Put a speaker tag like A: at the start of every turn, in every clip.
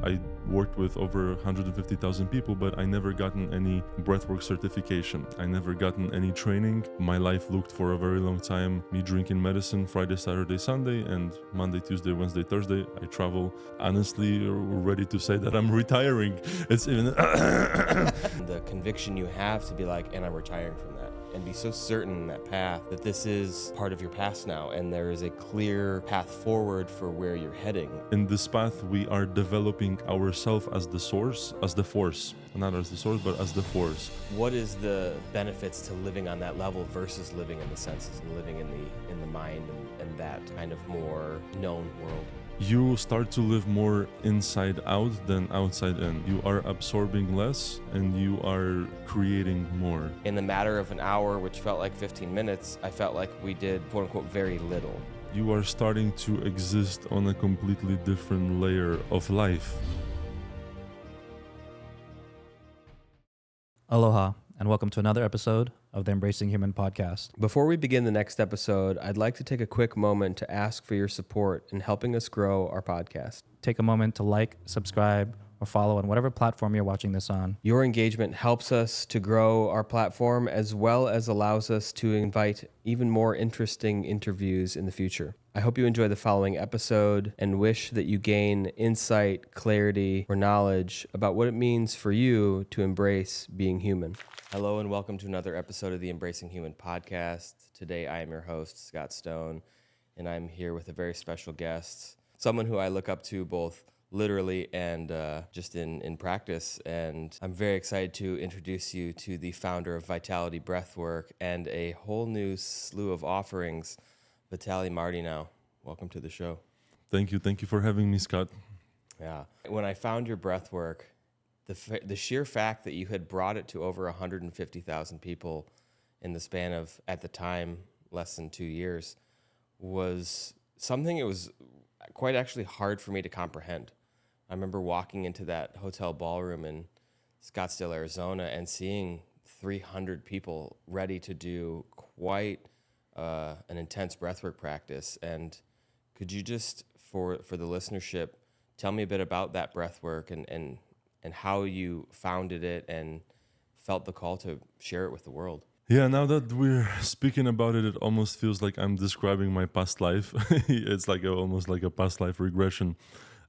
A: I worked with over 150,000 people, but I never gotten any breathwork certification. I never gotten any training. My life looked for a very long time me drinking medicine Friday, Saturday, Sunday, and Monday, Tuesday, Wednesday, Thursday, I travel. Honestly, ready to say that I'm retiring. It's even
B: The conviction you have to be like, and I'm retiring from that, and be so certain in that path that this is part of your past now, and there is a clear path forward for where you're heading.
A: in this path, we are developing ourselves as the source, as the force. Not as the source, but as the force.
B: What is the benefits to living on that level versus living in the senses and living in the mind and that kind of more known world?
A: You start to live more inside out than outside in. You are absorbing less and you are creating more.
B: In the matter of an hour, which felt like 15 minutes, I felt like we did, quote unquote, very little.
A: You are starting to exist on a completely different layer of life.
C: Aloha, and welcome to another episode of the Embracing Human podcast.
B: Before we begin the next episode, I'd like to take a quick moment to ask for your support in helping us grow our podcast.
C: Take a moment to like, subscribe, or follow on whatever platform you're watching this on.
B: Your engagement helps us to grow our platform as well as allows us to invite even more interesting interviews in the future. I hope you enjoy the following episode and wish that you gain insight, clarity, or knowledge about what it means for you to embrace being human. Hello and welcome to another episode of the Embracing Human podcast. Today I am your host, Scott Stone, and I'm here with a very special guest, someone who I look up to both literally and just in practice. And I'm very excited to introduce you to the founder of Witality Breathwork and a whole new slew of offerings, Witalij Martynow. Welcome to the show.
A: Thank you for having me, Scott.
B: Yeah. When I found your breathwork, the sheer fact that you had brought it to over 150,000 people in the span of, at the time, less than 2 years, was something it was quite actually hard for me to comprehend. I remember walking into that hotel ballroom in Scottsdale, Arizona, and seeing 300 people ready to do quite an intense breathwork practice. And could you just, for the listenership, tell me a bit about that breathwork and how you founded it and felt the call to share it with the world?
A: Yeah, now that we're speaking about it, it almost feels like I'm describing my past life. It's like almost like a past life regression.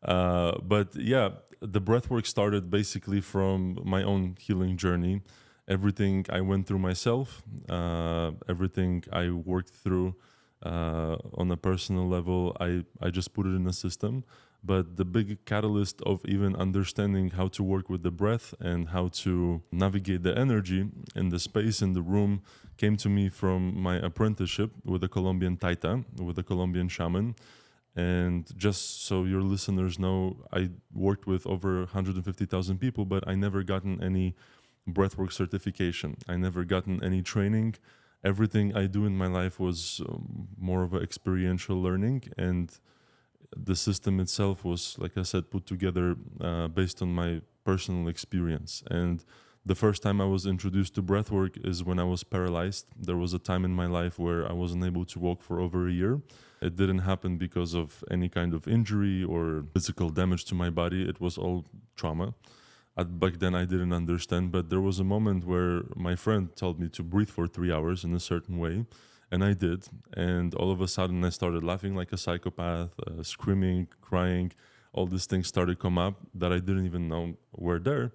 A: But yeah, the breathwork started basically from my own healing journey. Everything I went through myself, everything I worked through on a personal level, I just put it in a system. But the big catalyst of even understanding how to work with the breath and how to navigate the energy in the space in the room came to me from my apprenticeship with a Colombian taita, with a Colombian shaman. And just so your listeners know, I worked with over 150,000 people, but I never gotten any breathwork certification. I never gotten any training. Everything I do in my life was more of an experiential learning, and the system itself was, like I said, put together based on my personal experience. And the first time I was introduced to breathwork is when I was paralyzed. There was a time in my life where I wasn't able to walk for over a year. It didn't happen because of any kind of injury or physical damage to my body. It was all trauma. Back then I didn't understand, but there was a moment where my friend told me to breathe for 3 hours in a certain way. And I did, and all of a sudden I started laughing like a psychopath, screaming, crying. All these things started to come up that I didn't even know were there.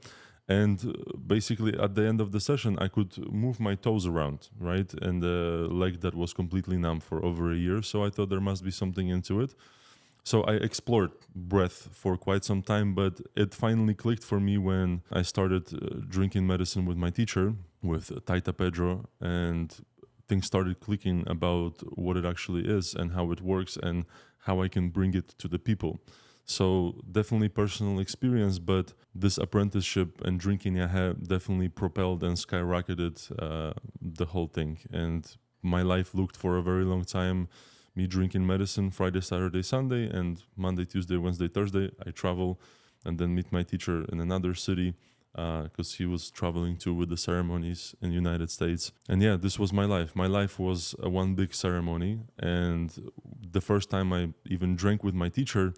A: And basically at the end of the session, I could move my toes around, right? And the leg that was completely numb for over a year. So I thought there must be something into it. So I explored breath for quite some time, but it finally clicked for me when I started drinking medicine with my teacher, with Taita Pedro, and things started clicking about what it actually is and how it works and how I can bring it to the people. So definitely personal experience, but this apprenticeship and drinking Yahe definitely propelled and skyrocketed the whole thing. And my life looked for a very long time me drinking medicine Friday, Saturday, Sunday, and Monday, Tuesday, Wednesday, Thursday, I travel and then meet my teacher in another city because he was traveling too with the ceremonies in the United States. And yeah, this was my life. My life was one big ceremony. And the first time I even drank with my teacher,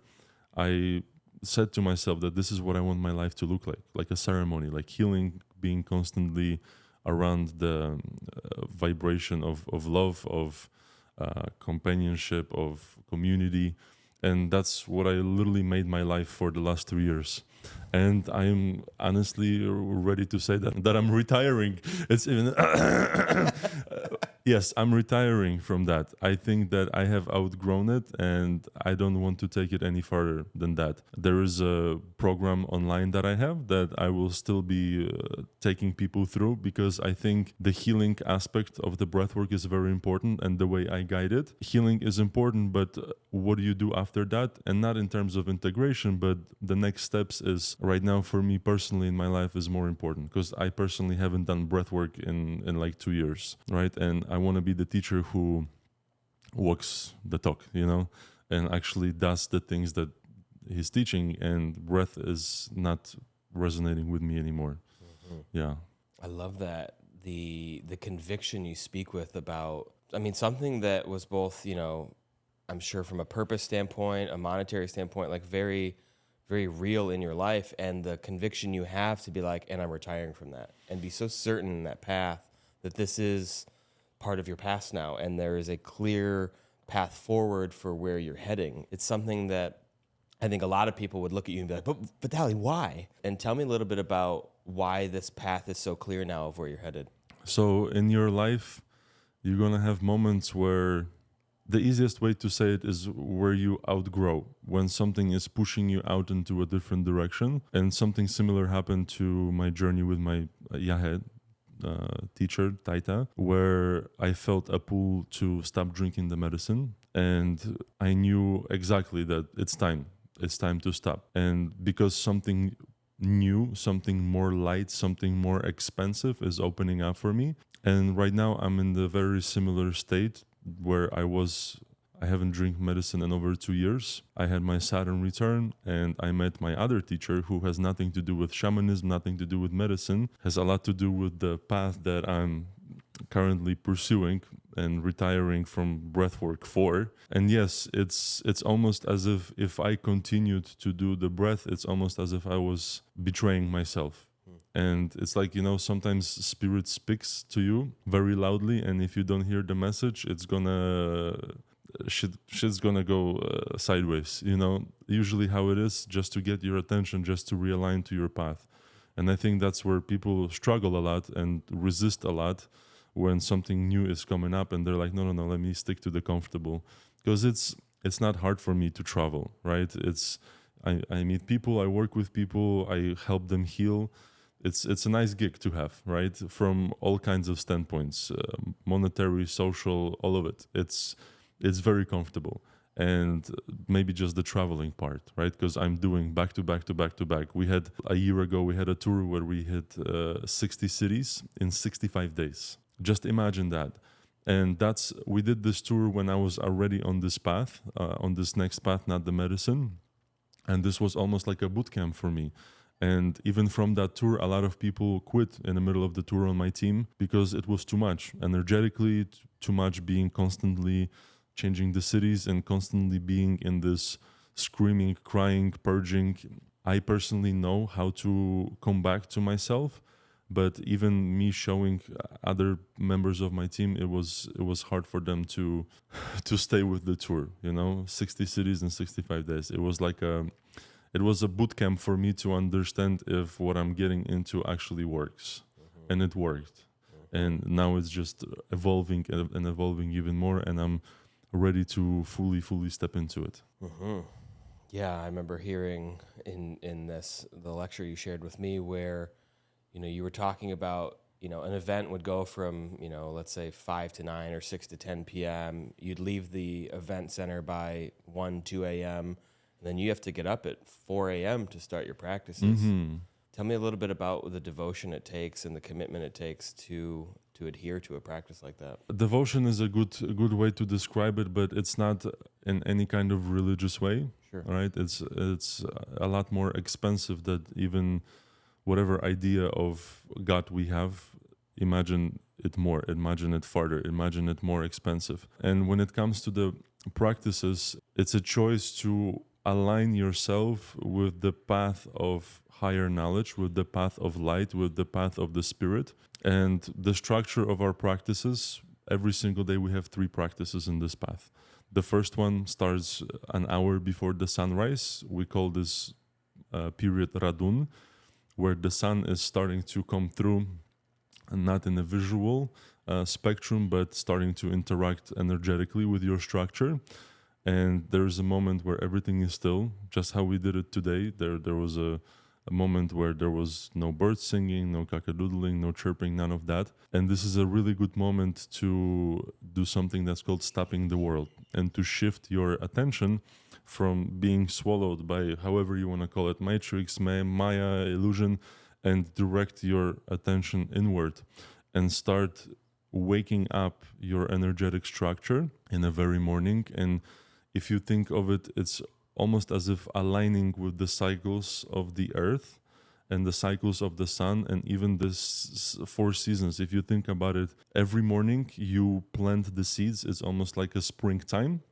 A: I said to myself that this is what I want my life to look like a ceremony, like healing, being constantly around the vibration of love, of companionship, of community. And that's what I literally made my life for the last 2 years. And I'm honestly ready to say that I'm retiring. It's even yes, I'm retiring from that. I think that I have outgrown it and I don't want to take it any further than that. There is a program online that I have that I will still be taking people through, because I think the healing aspect of the breathwork is very important, and the way I guide it. Healing is important, but what do you do after that? And not in terms of integration, but the next steps is right now for me personally in my life is more important, because I personally haven't done breathwork in like 2 years, right? And I want to be the teacher who walks the talk, and actually does the things that he's teaching, and breath is not resonating with me anymore. Yeah.
B: I love that. The conviction you speak with about, something that was both, I'm sure from a purpose standpoint, a monetary standpoint, like very, very real in your life, and the conviction you have to be like, and I'm retiring from that, and be so certain in that path that this is part of your past now, and there is a clear path forward for where you're heading. It's something that I think a lot of people would look at you and be like, but Witalij, why? And tell me a little bit about why this path is so clear now of where you're headed.
A: So in your life, you're going to have moments where the easiest way to say it is where you outgrow, when something is pushing you out into a different direction. And something similar happened to my journey with my Yahed teacher, Taita, where I felt a pull to stop drinking the medicine. And I knew exactly that it's time to stop. And because something new, something more light, something more expensive is opening up for me. And right now I'm in the very similar state where I haven't drank medicine in over 2 years. I had my Saturn return, and I met my other teacher who has nothing to do with shamanism, nothing to do with medicine, has a lot to do with the path that I'm currently pursuing and retiring from breathwork for. And yes, it's almost as if I continued to do the breath, it's almost as if I was betraying myself. And it's like, sometimes spirit speaks to you very loudly, and if you don't hear the message, it's gonna shit's gonna go sideways. Usually how it is, just to get your attention, just to realign to your path. And I think that's where people struggle a lot and resist a lot when something new is coming up, and they're like, no, let me stick to the comfortable, because it's not hard for me to travel, right? I meet people, I work with people, I help them heal. It's a nice gig to have, right? From all kinds of standpoints, monetary, social, all of it. It's very comfortable. And maybe just the traveling part, right? Because I'm doing back to back to back to back. A year ago, we had a tour where we hit 60 cities in 65 days. Just imagine that. And we did this tour when I was already on this path, on this next path, not the medicine. And this was almost like a boot camp for me. And even from that tour, a lot of people quit in the middle of the tour on my team because it was too much. Energetically, too much, being constantly changing the cities and constantly being in this screaming, crying, purging. I personally know how to come back to myself, but even me showing other members of my team, it was hard for them to stay with the tour, 60 cities in 65 days. It was a boot camp for me to understand if what I'm getting into actually works. Mm-hmm. And it worked. Mm-hmm. And now it's just evolving and evolving even more, and I'm ready to fully step into it.
B: Mm-hmm. Yeah, I remember hearing in the lecture you shared with me where, you were talking about, an event would go from, let's say 5 to 9 or 6 to 10 p.m. You'd leave the event center by 1, 2 a.m., and then you have to get up at 4 a.m. to start your practices. Mm-hmm. Tell me a little bit about the devotion it takes and the commitment it takes to adhere to a practice like that.
A: Devotion is a good way to describe it, but it's not in any kind of religious way.
B: Sure.
A: Right? It's a lot more expensive than even whatever idea of God we have. Imagine it farther, imagine it more expensive. And when it comes to the practices, it's a choice to align yourself with the path of higher knowledge, with the path of light, with the path of the spirit. And the structure of our practices, every single day we have 3 practices in this path. The first one starts an hour before the sunrise. We call this period Radun, where the sun is starting to come through, and not in a visual spectrum, but starting to interact energetically with your structure. And there's a moment where everything is still, just how we did it today. There was a moment where there was no birds singing, no cockadoodling, no chirping, none of that. And this is a really good moment to do something that's called stopping the world, and to shift your attention from being swallowed by however you want to call it, matrix, Maya, illusion, and direct your attention inward and start waking up your energetic structure in the very morning. And if you think of it, it's almost as if aligning with the cycles of the earth and the cycles of the sun, and even the 4 seasons. If you think about it, every morning you plant the seeds. It's almost like a springtime,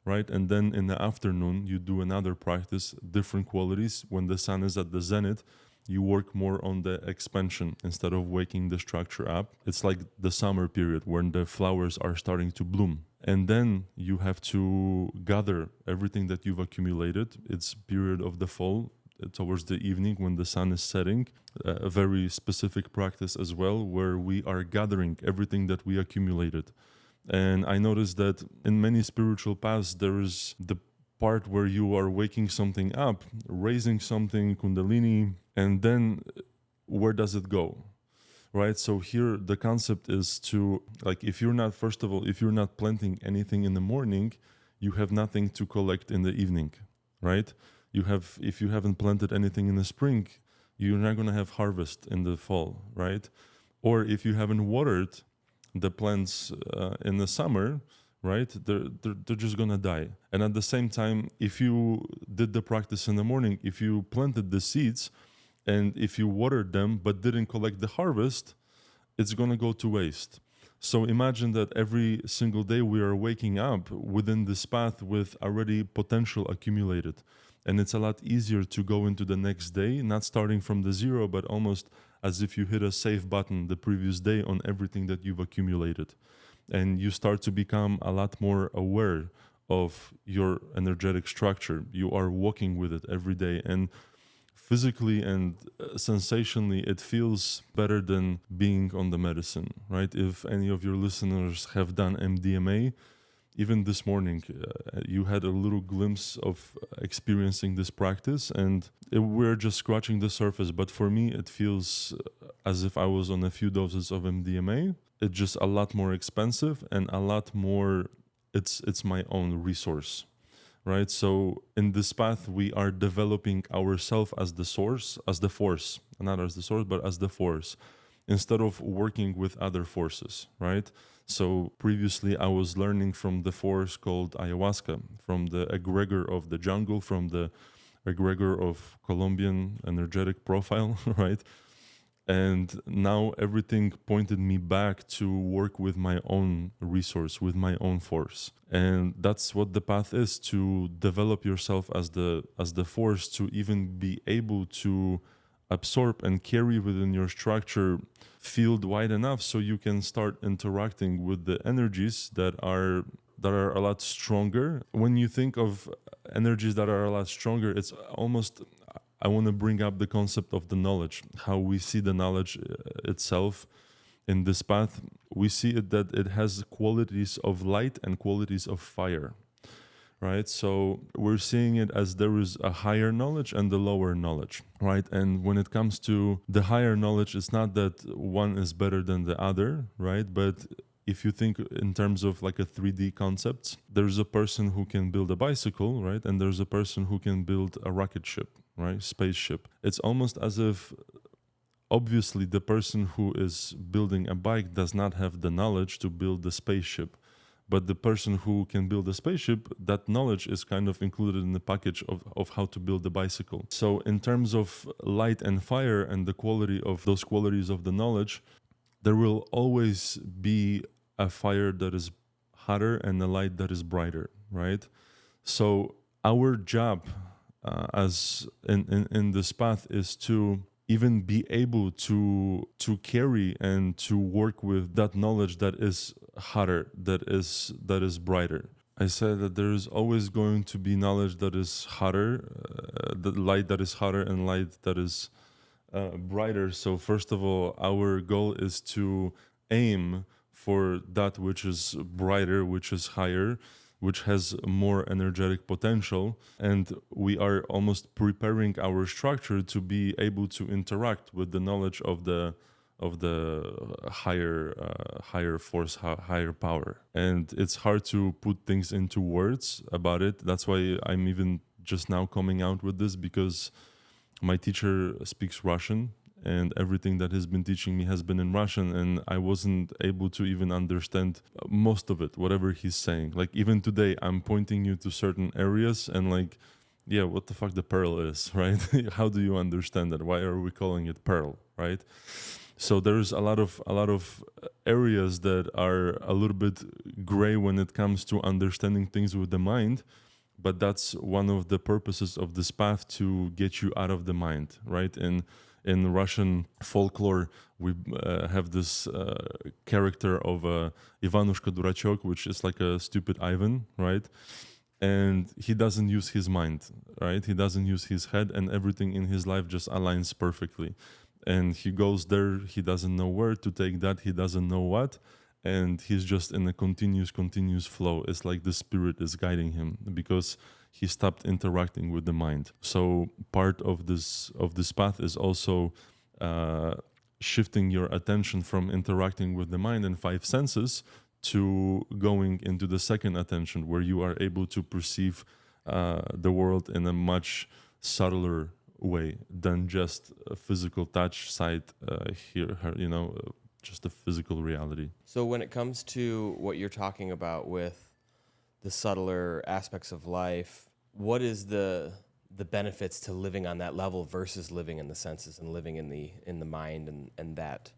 A: right? And then in the afternoon, you do another practice, different qualities. When the sun is at the zenith, you work more on the expansion instead of waking the structure up. It's like the summer period when the flowers are starting to bloom. And then you have to gather everything that you've accumulated. It's period of the fall, towards the evening when the sun is setting. A very specific practice as well, where we are gathering everything that we accumulated. And I noticed that in many spiritual paths, there is the part where you are waking something up, raising something, kundalini, and then where does it go? Right? So here the concept is to, like, if you're not, first of all, if you're not planting anything in the morning, you have nothing to collect in the evening, right? If you haven't planted anything in the spring, you're not going to have harvest in the fall, right? Or if you haven't watered the plants in the summer, right, they're just going to die. And at the same time, if you did the practice in the morning, if you planted the seeds, and if you watered them but didn't collect the harvest, it's going to go to waste. So imagine that every single day we are waking up within this path with already potential accumulated. And it's a lot easier to go into the next day, not starting from the zero, but almost as if you hit a save button the previous day on everything that you've accumulated. And you start to become a lot more aware of your energetic structure. You are walking with it every day. And physically and sensationally, it feels better than being on the medicine, right? If any of your listeners have done MDMA, even this morning, you had a little glimpse of experiencing this practice, and we're just scratching the surface. But for me, it feels as if I was on a few doses of MDMA. It's just a lot more expensive and a lot more, it's my own resource. Right? So in this path, we are developing ourselves as the source, as the force, not as the source, but as the force, instead of working with other forces, right? So previously I was learning from the force called ayahuasca, from the egregor of the jungle, from the egregor of Colombian energetic profile, right? And now everything pointed me back to work with my own resource, with my own force. And that's what the path is, to develop yourself as the force, to even be able to absorb and carry within your structure field wide enough so you can start interacting with the energies that are a lot stronger. When you think of energies that are a lot stronger, it's almost, I want to bring up the concept of the knowledge, how we see the knowledge itself in this path. We see it that it has qualities of light and qualities of fire, right? So we're seeing it as there is a higher knowledge and the lower knowledge, right? And when it comes to the higher knowledge, it's not that one is better than the other, right? But if you think in terms of like a 3D concept, there's a person who can build a bicycle, right? And there's a person who can build a rocket ship, right? Spaceship. It's almost as if, obviously, the person who is building a bike does not have the knowledge to build the spaceship. But the person who can build a spaceship, that knowledge is kind of included in the package of how to build a bicycle. So in terms of light and fire and the quality of those qualities of the knowledge, there will always be a fire that is hotter and a light that is brighter, right? So our job as in this path is to even be able to carry and to work with that knowledge that is hotter, that is brighter. I said that there is always going to be knowledge that is hotter, the light that is hotter and light that is brighter. So first of all, our goal is to aim for that which is brighter, which is higher, which has more energetic potential, and we are almost preparing our structure to be able to interact with the knowledge of the higher force, higher power. And it's hard to put things into words about it. That's why I'm even just now coming out with this, because my teacher speaks Russian, and everything that he's been teaching me has been in Russian, and I wasn't able to even understand most of it, whatever he's saying. Like even today, I'm pointing you to certain areas and like, yeah, what the fuck the pearl is, right? How do you understand that? Why are we calling it pearl, right? So there's a lot of areas that are a little bit gray when it comes to understanding things with the mind. But that's one of the purposes of this path, to get you out of the mind, right? In Russian folklore, we have this character of Ivanushka Durachok, which is like a stupid Ivan, right? And he doesn't use his mind, right? He doesn't use his head, and everything in his life just aligns perfectly. And he goes there, he doesn't know where to take that, he doesn't know what, and he's just in a continuous flow. It's like the spirit is guiding him, because he stopped interacting with the mind. So part of this path is also shifting your attention from interacting with the mind and five senses to going into the second attention, where you are able to perceive the world in a much subtler way than just a physical touch, sight, just the physical reality.
B: So when it comes to what you're talking about with the subtler aspects of life, what is the benefits to living on that level versus living in the senses and living in the mind and that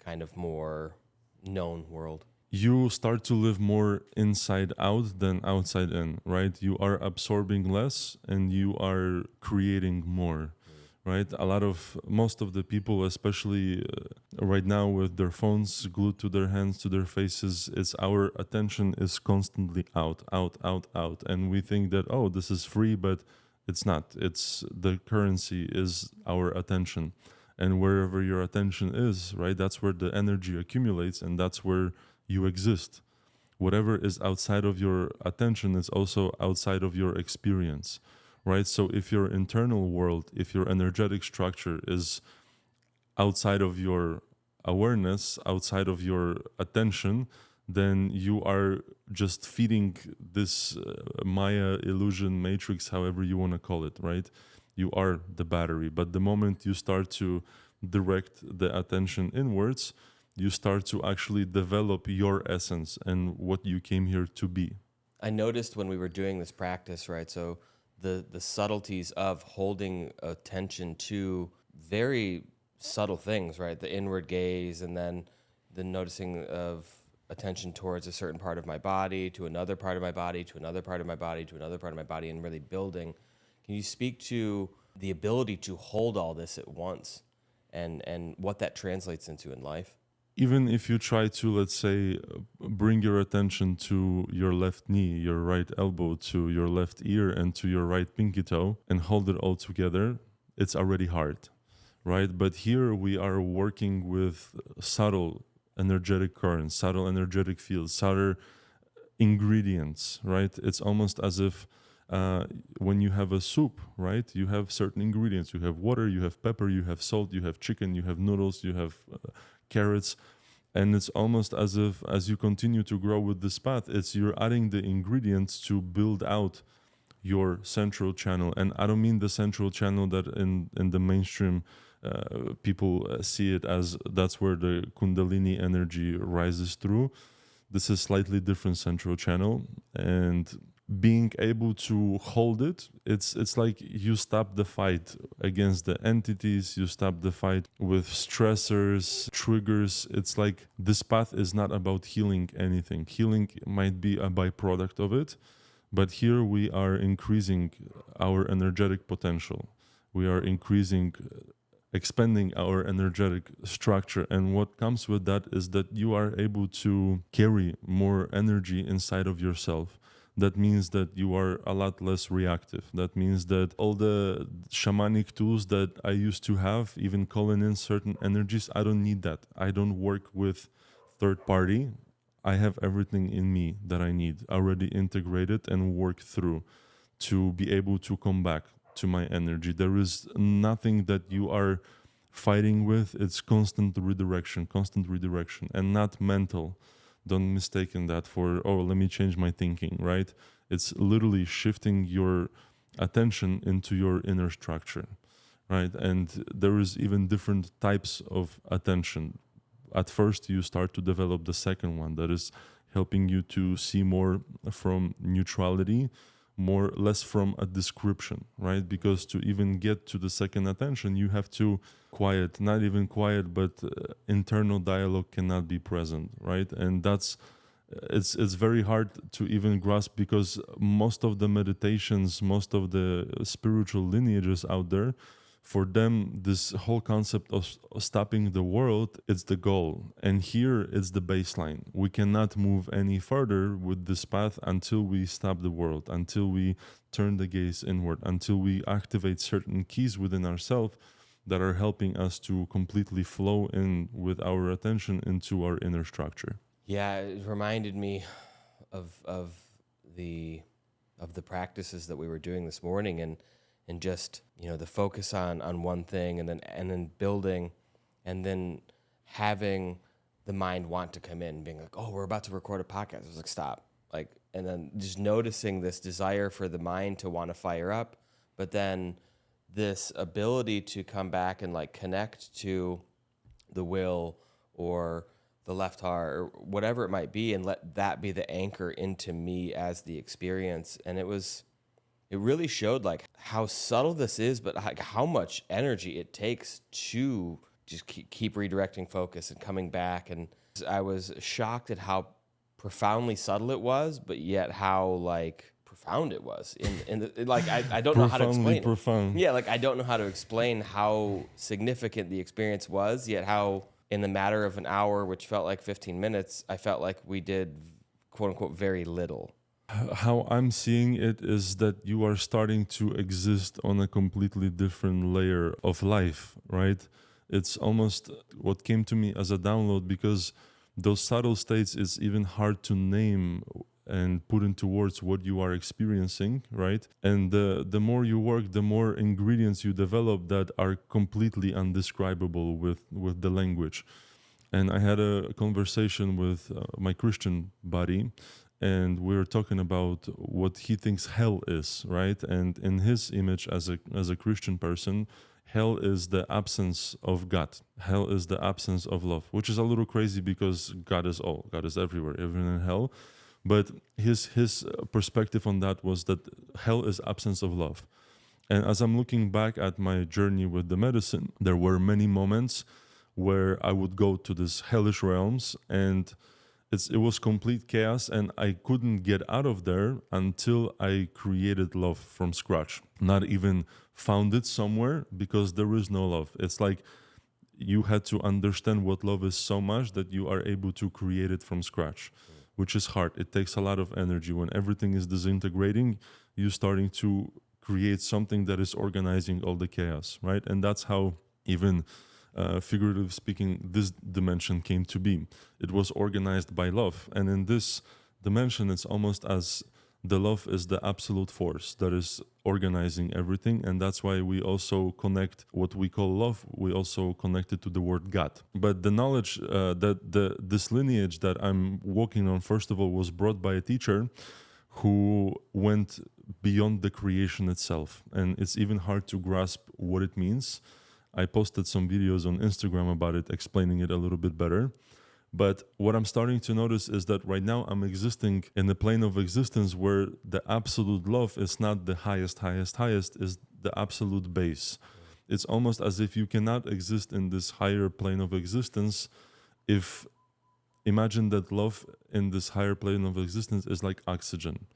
B: kind of more known world?
A: You start to live more inside out than outside in, right? You are absorbing less and you are creating more. Right, most of the people, especially right now with their phones glued to their hands, to their faces, it's our attention is constantly out, and we think that, oh, this is free, but it's not. It's the currency is our attention, and wherever your attention is, right, that's where the energy accumulates, and that's where you exist. Whatever is outside of your attention is also outside of your experience. Right, so if your internal world, if your energetic structure is outside of your awareness, outside of your attention, then you are just feeding this Maya illusion matrix, however you want to call it, right? You are the battery. But the moment you start to direct the attention inwards, you start to actually develop your essence and what you came here to be.
B: I noticed when we were doing this practice, right? So the subtleties of holding attention to very subtle things, right? The inward gaze, and then the noticing of attention towards a certain part of my body, to another part of my body, to another part of my body, to another part of my body, and really building. Can you speak to the ability to hold all this at once and what that translates into in life?
A: Even if you try to, let's say, bring your attention to your left knee, your right elbow, to your left ear, and to your right pinky toe, and hold it all together, it's already hard, right? But here we are working with subtle energetic currents, subtle energetic fields, subtle ingredients, right? It's almost as if when you have a soup, right? You have certain ingredients. You have water, you have pepper, you have salt, you have chicken, you have noodles, you have carrots, and it's almost as if as you continue to grow with this path, it's you're adding the ingredients to build out your central channel. And I don't mean the central channel that in the mainstream people see it as that's where the Kundalini energy rises through. This is slightly different central channel, and being able to hold it, it's like you stop the fight against the entities, you stop the fight with stressors, triggers. It's like this path is not about healing anything. Healing might be a byproduct of it, But here we are increasing our energetic potential. We are increasing, expanding our energetic structure. And what comes with that is that you are able to carry more energy inside of yourself. That means that you are a lot less reactive. That means that all the shamanic tools that I used to have, even calling in certain energies, I don't need that. I don't work with third party. I have everything in me that I need already integrated and work through to be able to come back to my energy. There is nothing that you are fighting with. It's constant redirection, and not mental. Don't mistake that for, oh, let me change my thinking, right? It's literally shifting your attention into your inner structure, right? And there is even different types of attention. At first, you start to develop the second one that is helping you to see more from neutrality, more less from a description, right? Because to even get to the second attention, you have to quiet, not even quiet, but internal dialogue cannot be present, right? And that's it's very hard to even grasp, because most of the meditations, most of the spiritual lineages out there, for them, this whole concept of stopping the world, it's the goal. And here it's the baseline. We cannot move any further with this path until we stop the world, until we turn the gaze inward, until we activate certain keys within ourselves that are helping us to completely flow in with our attention into our inner structure.
B: Yeah, it reminded me of the practices that we were doing this morning, and just, you know, the focus on one thing, and then building, and then having the mind want to come in, being like, oh, we're about to record a podcast. I was like, stop. Like, and then just noticing this desire for the mind to want to fire up, but then this ability to come back and like connect to the will or the left heart or whatever it might be, and let that be the anchor into me as the experience. And it really showed like how subtle this is, but like how much energy it takes to just keep redirecting focus and coming back. And I was shocked at how profoundly subtle it was, but yet how like profound it was. I don't know how to explain
A: profound.
B: it. Yeah, like I don't know how to explain how significant the experience was, yet how in the matter of an hour, which felt like 15 minutes, I felt like we did, quote unquote, very little.
A: How I'm seeing it is that you are starting to exist on a completely different layer of life, right? It's almost what came to me as a download, because those subtle states is even hard to name and put into words what you are experiencing, right? And the more you work, the more ingredients you develop that are completely undescribable with the language. And I had a conversation with my Christian buddy, and we were talking about what he thinks hell is, right? And in his image as a Christian person, hell is the absence of God. Hell is the absence of love, which is a little crazy because God is all. God is everywhere, even in hell. But his perspective on that was that hell is absence of love. And as I'm looking back at my journey with the medicine, there were many moments where I would go to these hellish realms, and it was complete chaos, and I couldn't get out of there until I created love from scratch. Not even found it somewhere, because there is no love. It's like you had to understand what love is so much that you are able to create it from scratch, which is hard. It takes a lot of energy. When everything is disintegrating, you're starting to create something that is organizing all the chaos, right? And that's how even figuratively speaking, this dimension came to be. It was organized by love. And in this dimension, it's almost as the love is the absolute force that is organizing everything. And that's why we also connect what we call love. We also connect it to the word God. But the knowledge that this lineage that I'm walking on, first of all, was brought by a teacher who went beyond the creation itself. And it's even hard to grasp what it means. I posted some videos on Instagram about it, explaining it a little bit better. But what I'm starting to notice is that right now I'm existing in a plane of existence where the absolute love is not the highest, is the absolute base. It's almost as if you cannot exist in this higher plane of existence if imagine that love in this higher plane of existence is like oxygen.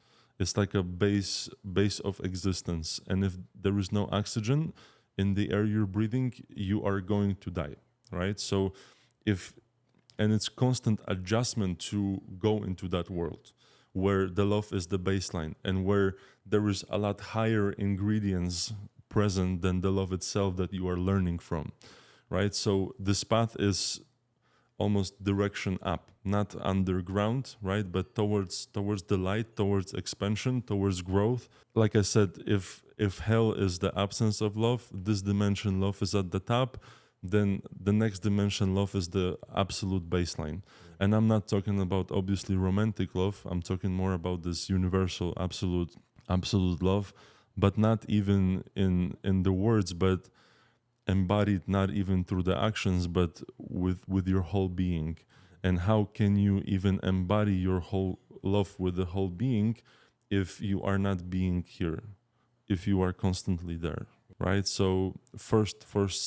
A: It's like a base of existence. And if there is no oxygen in the air you're breathing, you are going to die, right? So and it's constant adjustment to go into that world where the love is the baseline and where there is a lot higher ingredients present than the love itself that you are learning from, right? So this path is almost direction up, not underground, right? But towards the light, towards expansion, towards growth. Like I said, if hell is the absence of love, this dimension love is at the top, then the next dimension love is the absolute baseline. And I'm not talking about obviously romantic love. I'm talking more about this universal absolute love, but not even in the words, but embodied not even through the actions, but with your whole being. And how can you even embody your whole love with the whole being if you are not being here, if you are constantly there, right? So first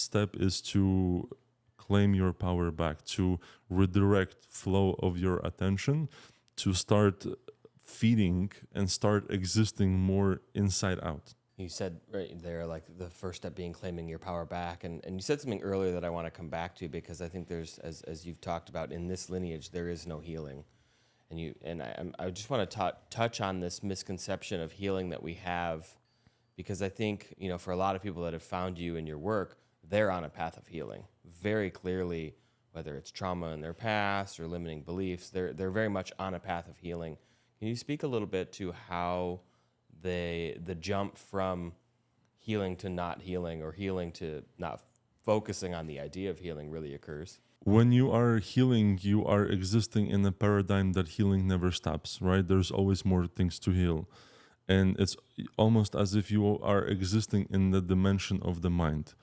A: step is to claim your power back, to redirect flow of your attention, to start feeding and start existing more inside out.
B: You said right there, like the first step being claiming your power back. And you said something earlier that I want to come back to, because I think there's, as you've talked about, in this lineage, there is no healing. I just want to touch on this misconception of healing that we have, because I think, for a lot of people that have found you in your work, they're on a path of healing very clearly, whether it's trauma in their past or limiting beliefs, they're very much on a path of healing. Can you speak a little bit to how the jump from healing to not healing, or healing to not focusing on the idea of healing, really occurs?
A: When you are healing, you are existing in a paradigm that healing never stops, right? There's always more things to heal. And it's almost as if you are existing in the dimension of the mind.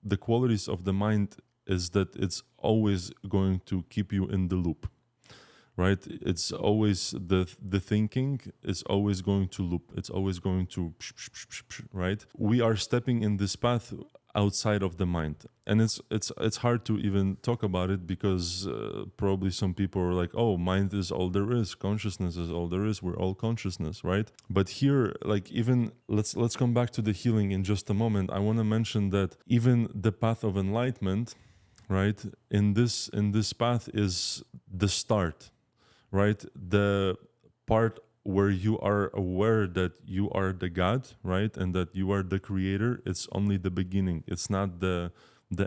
A: The qualities of the mind is that it's always going to keep you in the loop, right? It's always the thinking is always going to loop. It's always going to, right? We are stepping in this path outside of the mind, and it's hard to even talk about it, because probably some people are like, oh, mind is all there is, consciousness is all there is, we're all consciousness, right? But here, like, even let's come back to the healing in just a moment. I want to mention that even the path of enlightenment, right, in this path is the start, right? The part where you are aware that you are the God, right? And that you are the creator, it's only the beginning. It's not the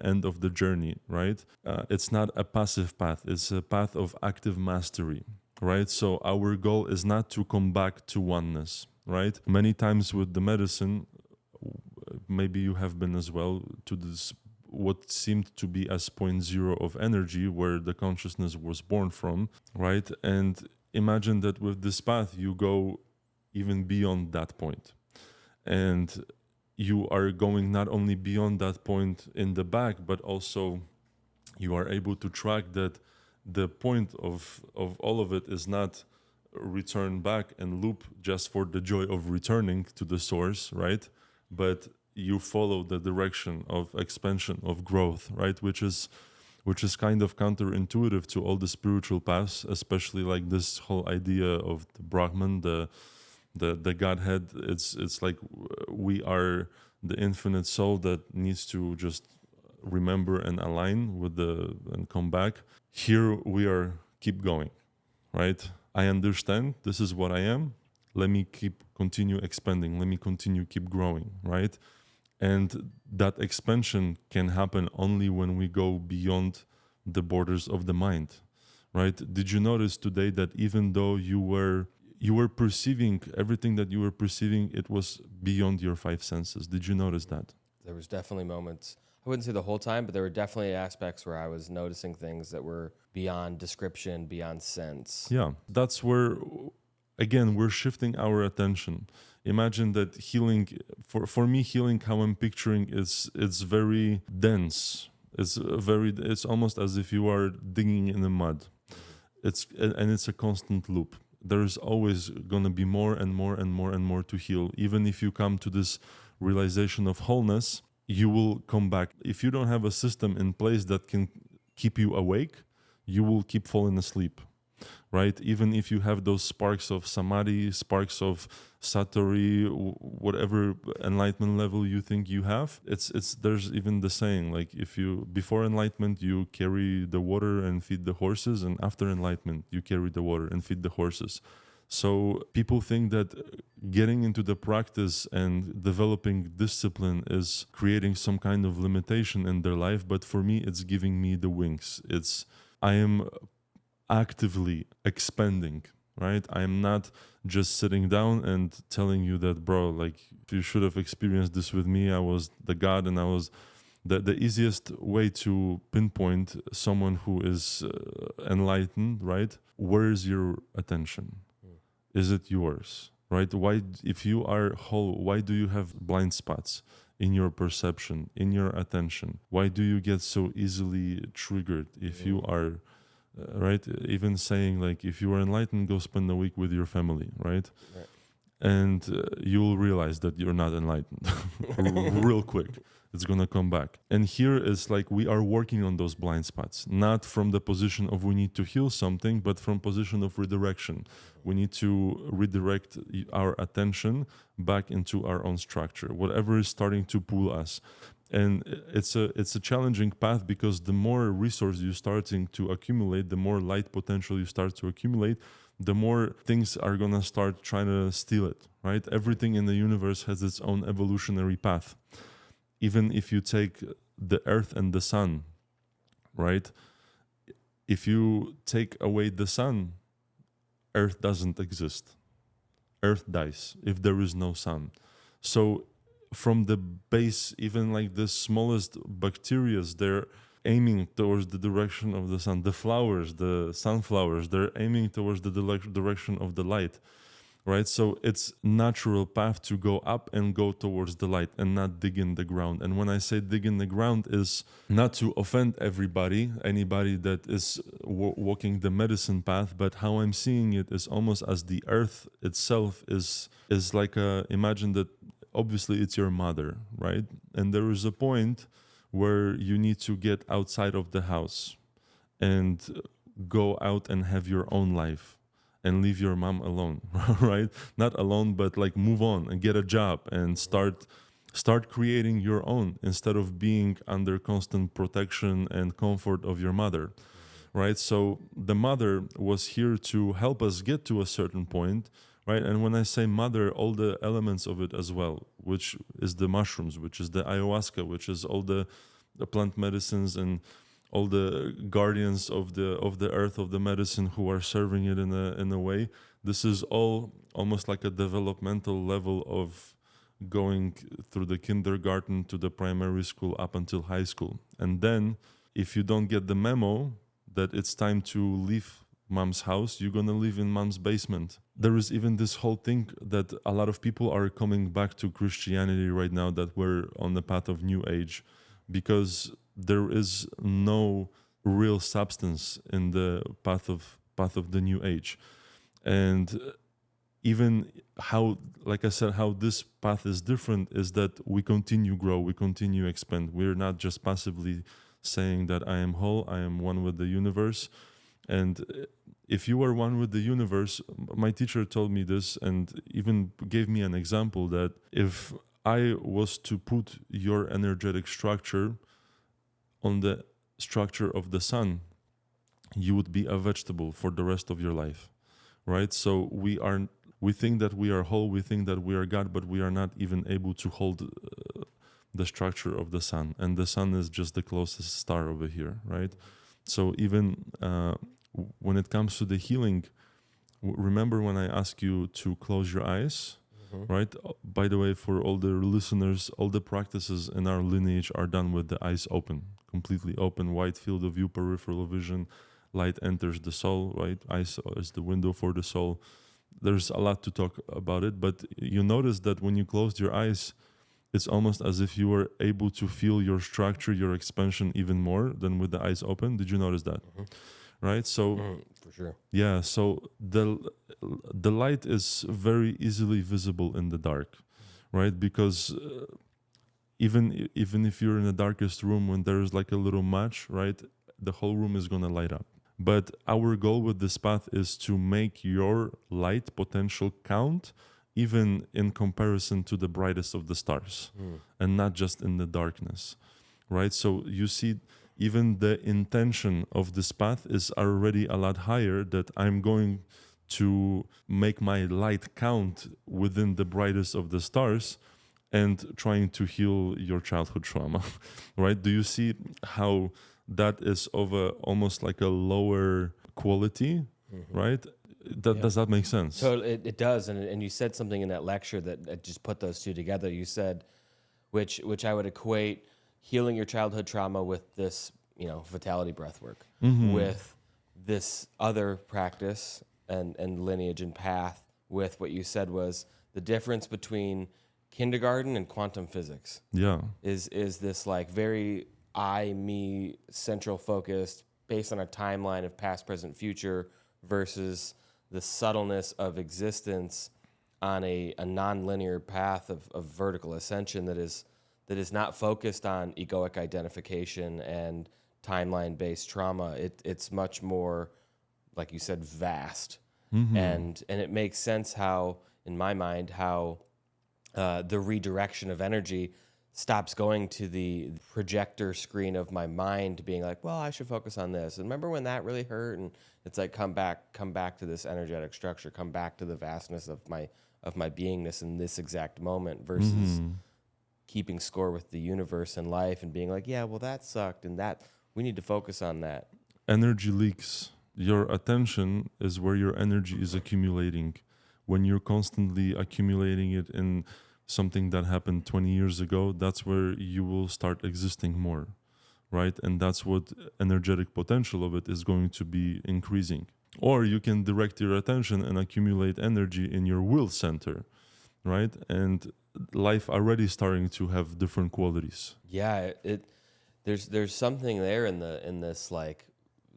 A: end of the journey, right? It's not a passive path. It's a path of active mastery, right? So our goal is not to come back to oneness, right? Many times with the medicine, maybe you have been as well, to this what seemed to be as point zero of energy, where the consciousness was born from, right? And imagine that with this path, you go even beyond that point. And you are going not only beyond that point in the back, but also you are able to track that the point of all of it is not return back and loop just for the joy of returning to the source, right? But you follow the direction of expansion, of growth, right? Which is kind of counterintuitive to all the spiritual paths, especially like this whole idea of the Brahman, the Godhead. It's like we are the infinite soul that needs to just remember and align with and come back. Here we are, keep going, right? I understand this is what I am. Let me continue expanding. Let me keep growing, right? And that expansion can happen only when we go beyond the borders of the mind, right? Did you notice today that even though you were perceiving everything that you were perceiving, it was beyond your five senses? Did you notice that?
B: There was definitely moments, I wouldn't say the whole time, but there were definitely aspects where I was noticing things that were beyond description, beyond sense.
A: Yeah, that's where, again, we're shifting our attention. Imagine that healing, for me, healing, how I'm picturing, it's very dense. It's almost as if you are digging in the mud. It's a constant loop. There's always going to be more and more and more and more to heal. Even if you come to this realization of wholeness, you will come back. If you don't have a system in place that can keep you awake, you will keep falling asleep. right? Even if you have those sparks of samadhi, sparks of satori, whatever enlightenment level you think you have, it's there's even the saying, like, if you before enlightenment you carry the water and feed the horses, and after enlightenment you carry the water and feed the horses. So people think that getting into the practice and developing discipline is creating some kind of limitation in their life, but for me it's giving me the wings. I am actively expanding, right? I am not just sitting down and telling you that, bro, like, you should have experienced this with me. I was the God, and I was the easiest way to pinpoint someone who is enlightened, right? Where is your attention? Is it yours, right? Why, if you are whole, why do you have blind spots in your perception, in your attention? Why do you get so easily triggered if you are, right? Even saying, like, if you are enlightened, go spend a week with your family, right? And you'll realize that you're not enlightened real quick. It's going to come back. And here is like, we are working on those blind spots, not from the position of we need to heal something, but from position of redirection. We need to redirect our attention back into our own structure, whatever is starting to pull us. And it's a challenging path, because the more resource you're starting to accumulate, the more light potential you start to accumulate, the more things are going to start trying to steal it, right? Everything in the universe has its own evolutionary path. Even if you take the earth and the sun, right? If you take away the sun, earth doesn't exist. Earth dies if there is no sun. So from the base, even like the smallest bacteria, they're aiming towards the direction of the sun. The flowers, the sunflowers, they're aiming towards the direction of the light, right? So it's natural path to go up and go towards the light and not dig in the ground. And when I say dig in the ground, is not to offend anybody that is walking the medicine path, but how I'm seeing it is almost as the earth itself is like imagine that obviously it's your mother, right? And there is a point where you need to get outside of the house and go out and have your own life and leave your mom alone, right? Not alone, but like move on and get a job and start creating your own, instead of being under constant protection and comfort of your mother, right? So the mother was here to help us get to a certain point, right? And when I say mother, all the elements of it as well, which is the mushrooms, which is the ayahuasca, which is all the plant medicines and all the guardians of the earth, of the medicine, who are serving it in a way. This is all almost like a developmental level of going through the kindergarten to the primary school up until high school. And then if you don't get the memo that it's time to leave mom's house, you're going to live in mom's basement. There is even this whole thing that a lot of people are coming back to Christianity right now, that we're on the path of New Age, because there is no real substance in the path of the New Age. And even how, like I said, how this path is different is that we continue grow, we continue expand. We're not just passively saying that I am whole, I am one with the universe. And if you are one with the universe, my teacher told me this and even gave me an example, that if I was to put your energetic structure on the structure of the sun, you would be a vegetable for the rest of your life, right? So we think that we are whole, we think that we are God, but we are not even able to hold the structure of the sun. And the sun is just the closest star over here, right? So even when it comes to the healing, remember when I asked you to close your eyes, right? By the way, for all the listeners, all the practices in our lineage are done with the eyes open, completely open, wide field of view, peripheral vision, light enters the soul, right? Eyes is the window for the soul. There's a lot to talk about it, but you notice that when you closed your eyes, it's almost as if you were able to feel your structure, your expansion even more than with the eyes open. Did you notice that? Right? So
B: for sure.
A: Yeah, so the light is very easily visible in the dark, right? Because even if you're in the darkest room, when there's like a little match, right, the whole room is gonna light up. But our goal with this path is to make your light potential count even in comparison to the brightest of the stars, and not just in the darkness, right? So you see, even the intention of this path is already a lot higher, that I'm going to make my light count within the brightest of the stars and trying to heal your childhood trauma, right? Do you see how that is of a almost like a lower quality, right? Does that make sense?
B: Totally, it does. And you said something in that lecture that just put those two together. You said, which I would equate healing your childhood trauma with this, Witality Breathwork, with this other practice and lineage and path, with what you said was the difference between kindergarten and quantum physics.
A: Yeah.
B: Is this like very I, me, central focused, based on a timeline of past, present, future, versus the subtleness of existence on a non-linear path of vertical ascension that is not focused on egoic identification and timeline-based trauma. It's much more, like you said, vast. And it makes sense how, in my mind, how the redirection of energy stops going to the projector screen of my mind being like, well, I should focus on this. And remember when that really hurt? And it's like, come back to this energetic structure, come back to the vastness of my beingness in this exact moment, versus keeping score with the universe and life and being like, yeah, well, that sucked, and that we need to focus on that.
A: Energy leaks. Your attention is where your energy is accumulating. When you're constantly accumulating it in something that happened 20 years ago, that's where you will start existing more, right? And that's what energetic potential of it is going to be increasing. Or you can direct your attention and accumulate energy in your will center, right? And life already starting to have different qualities.
B: Yeah, there's something there in this like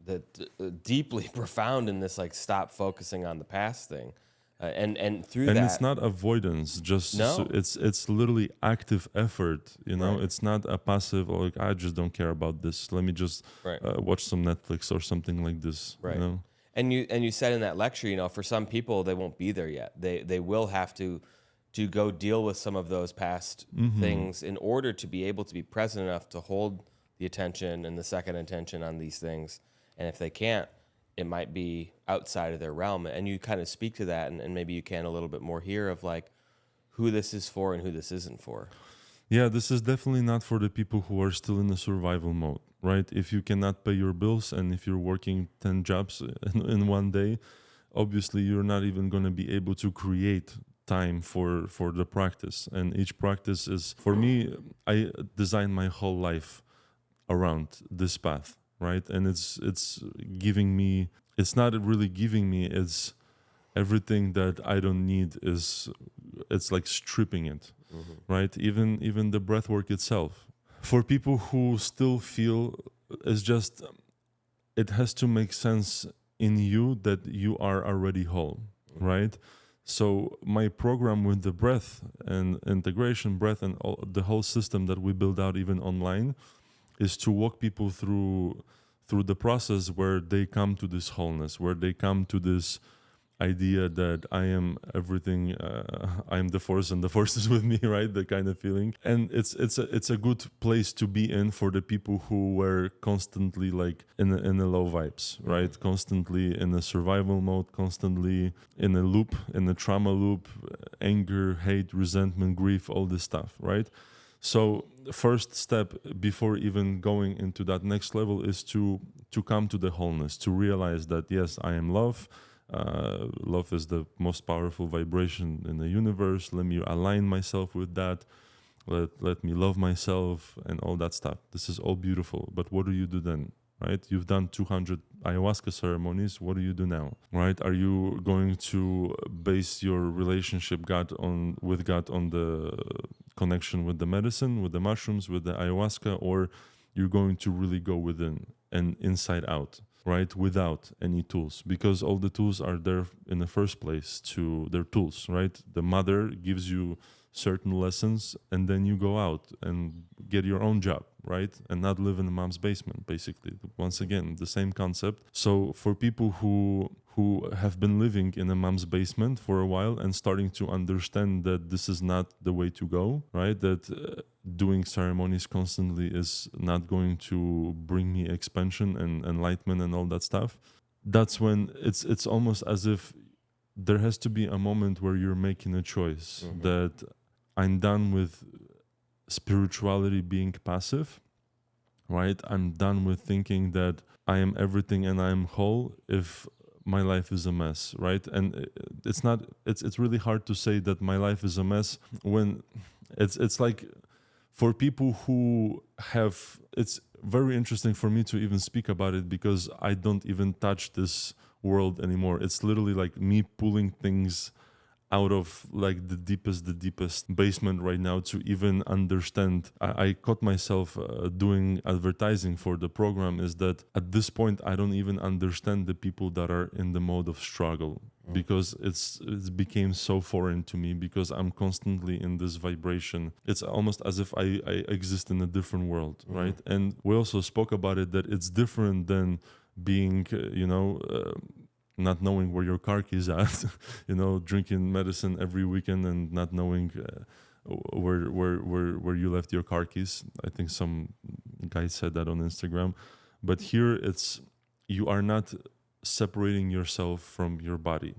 B: that deeply profound in this like stop focusing on the past thing. And through
A: and
B: that,
A: it's not avoidance, just
B: No.
A: it's literally active effort,
B: Right.
A: It's not a passive, or like, I just don't care about this, let me just
B: Right.
A: watch some Netflix or something like this.
B: Right. And you said in that lecture, for some people they won't be there yet. They will have to go deal with some of those past things in order to be able to be present enough to hold the attention and the second intention on these things. And if they can't, it might be outside of their realm. And you kind of speak to that, and maybe you can a little bit more here of like who this is for and who this isn't for.
A: Yeah, this is definitely not for the people who are still in the survival mode, right? If you cannot pay your bills and if you're working 10 jobs in one day, obviously you're not even going to be able to create time for the practice. And each practice is, for me, I designed my whole life around this path, right? And it's giving me, it's not really giving me, it's everything that I don't need, it's like stripping it, right? Even the breath work itself. For people who still feel, it's just, it has to make sense in you that you are already whole, right? So my program with the breath and integration breath and all, the whole system that we build out even online, is to walk people through the process where they come to this wholeness, where they come to this idea that I am everything, I am the force and the force is with me, right? The kind of feeling. And it's a good place to be in for the people who were constantly like in the low vibes, right? Constantly in a survival mode, constantly in a loop, in a trauma loop, anger, hate, resentment, grief, all this stuff, right? So first step before even going into that next level is to come to the wholeness, to realize that yes, I am love. Love is the most powerful vibration in the universe. Let me align myself with that. Let me love myself and all that stuff. This is all beautiful. But what do you do then? Right? You've done 200 ayahuasca ceremonies. What do you do now? Right? Are you going to base your relationship with God on the connection with the medicine, with the mushrooms, with the ayahuasca, or you're going to really go within and inside out? Right, without any tools, because all the tools are there in the first place. They're tools, right? The mother gives you certain lessons, and then you go out and get your own job, right? And not live in a mom's basement, basically. Once again, the same concept. So for people who have been living in a mom's basement for a while and starting to understand that this is not the way to go, right? That doing ceremonies constantly is not going to bring me expansion and enlightenment and all that stuff. That's when it's almost as if there has to be a moment where you're making a choice that I'm done with spirituality being passive, right? I'm done with thinking that I am everything and I'm whole if my life is a mess, right? And it's really hard to say that my life is a mess when it's like for people who have, it's very interesting for me to even speak about it because I don't even touch this world anymore. It's literally like me pulling things out of like the deepest basement right now to even understand. I caught myself doing advertising for the program is that at this point I don't even understand the people that are in the mode of struggle because it's became so foreign to me because I'm constantly in this vibration. It's almost as if I exist in a different world, right? And we also spoke about it that it's different than being not knowing where your car key is at, drinking medicine every weekend and not knowing where you left your car keys. I think some guy said that on Instagram. But here it's, you are not separating yourself from your body.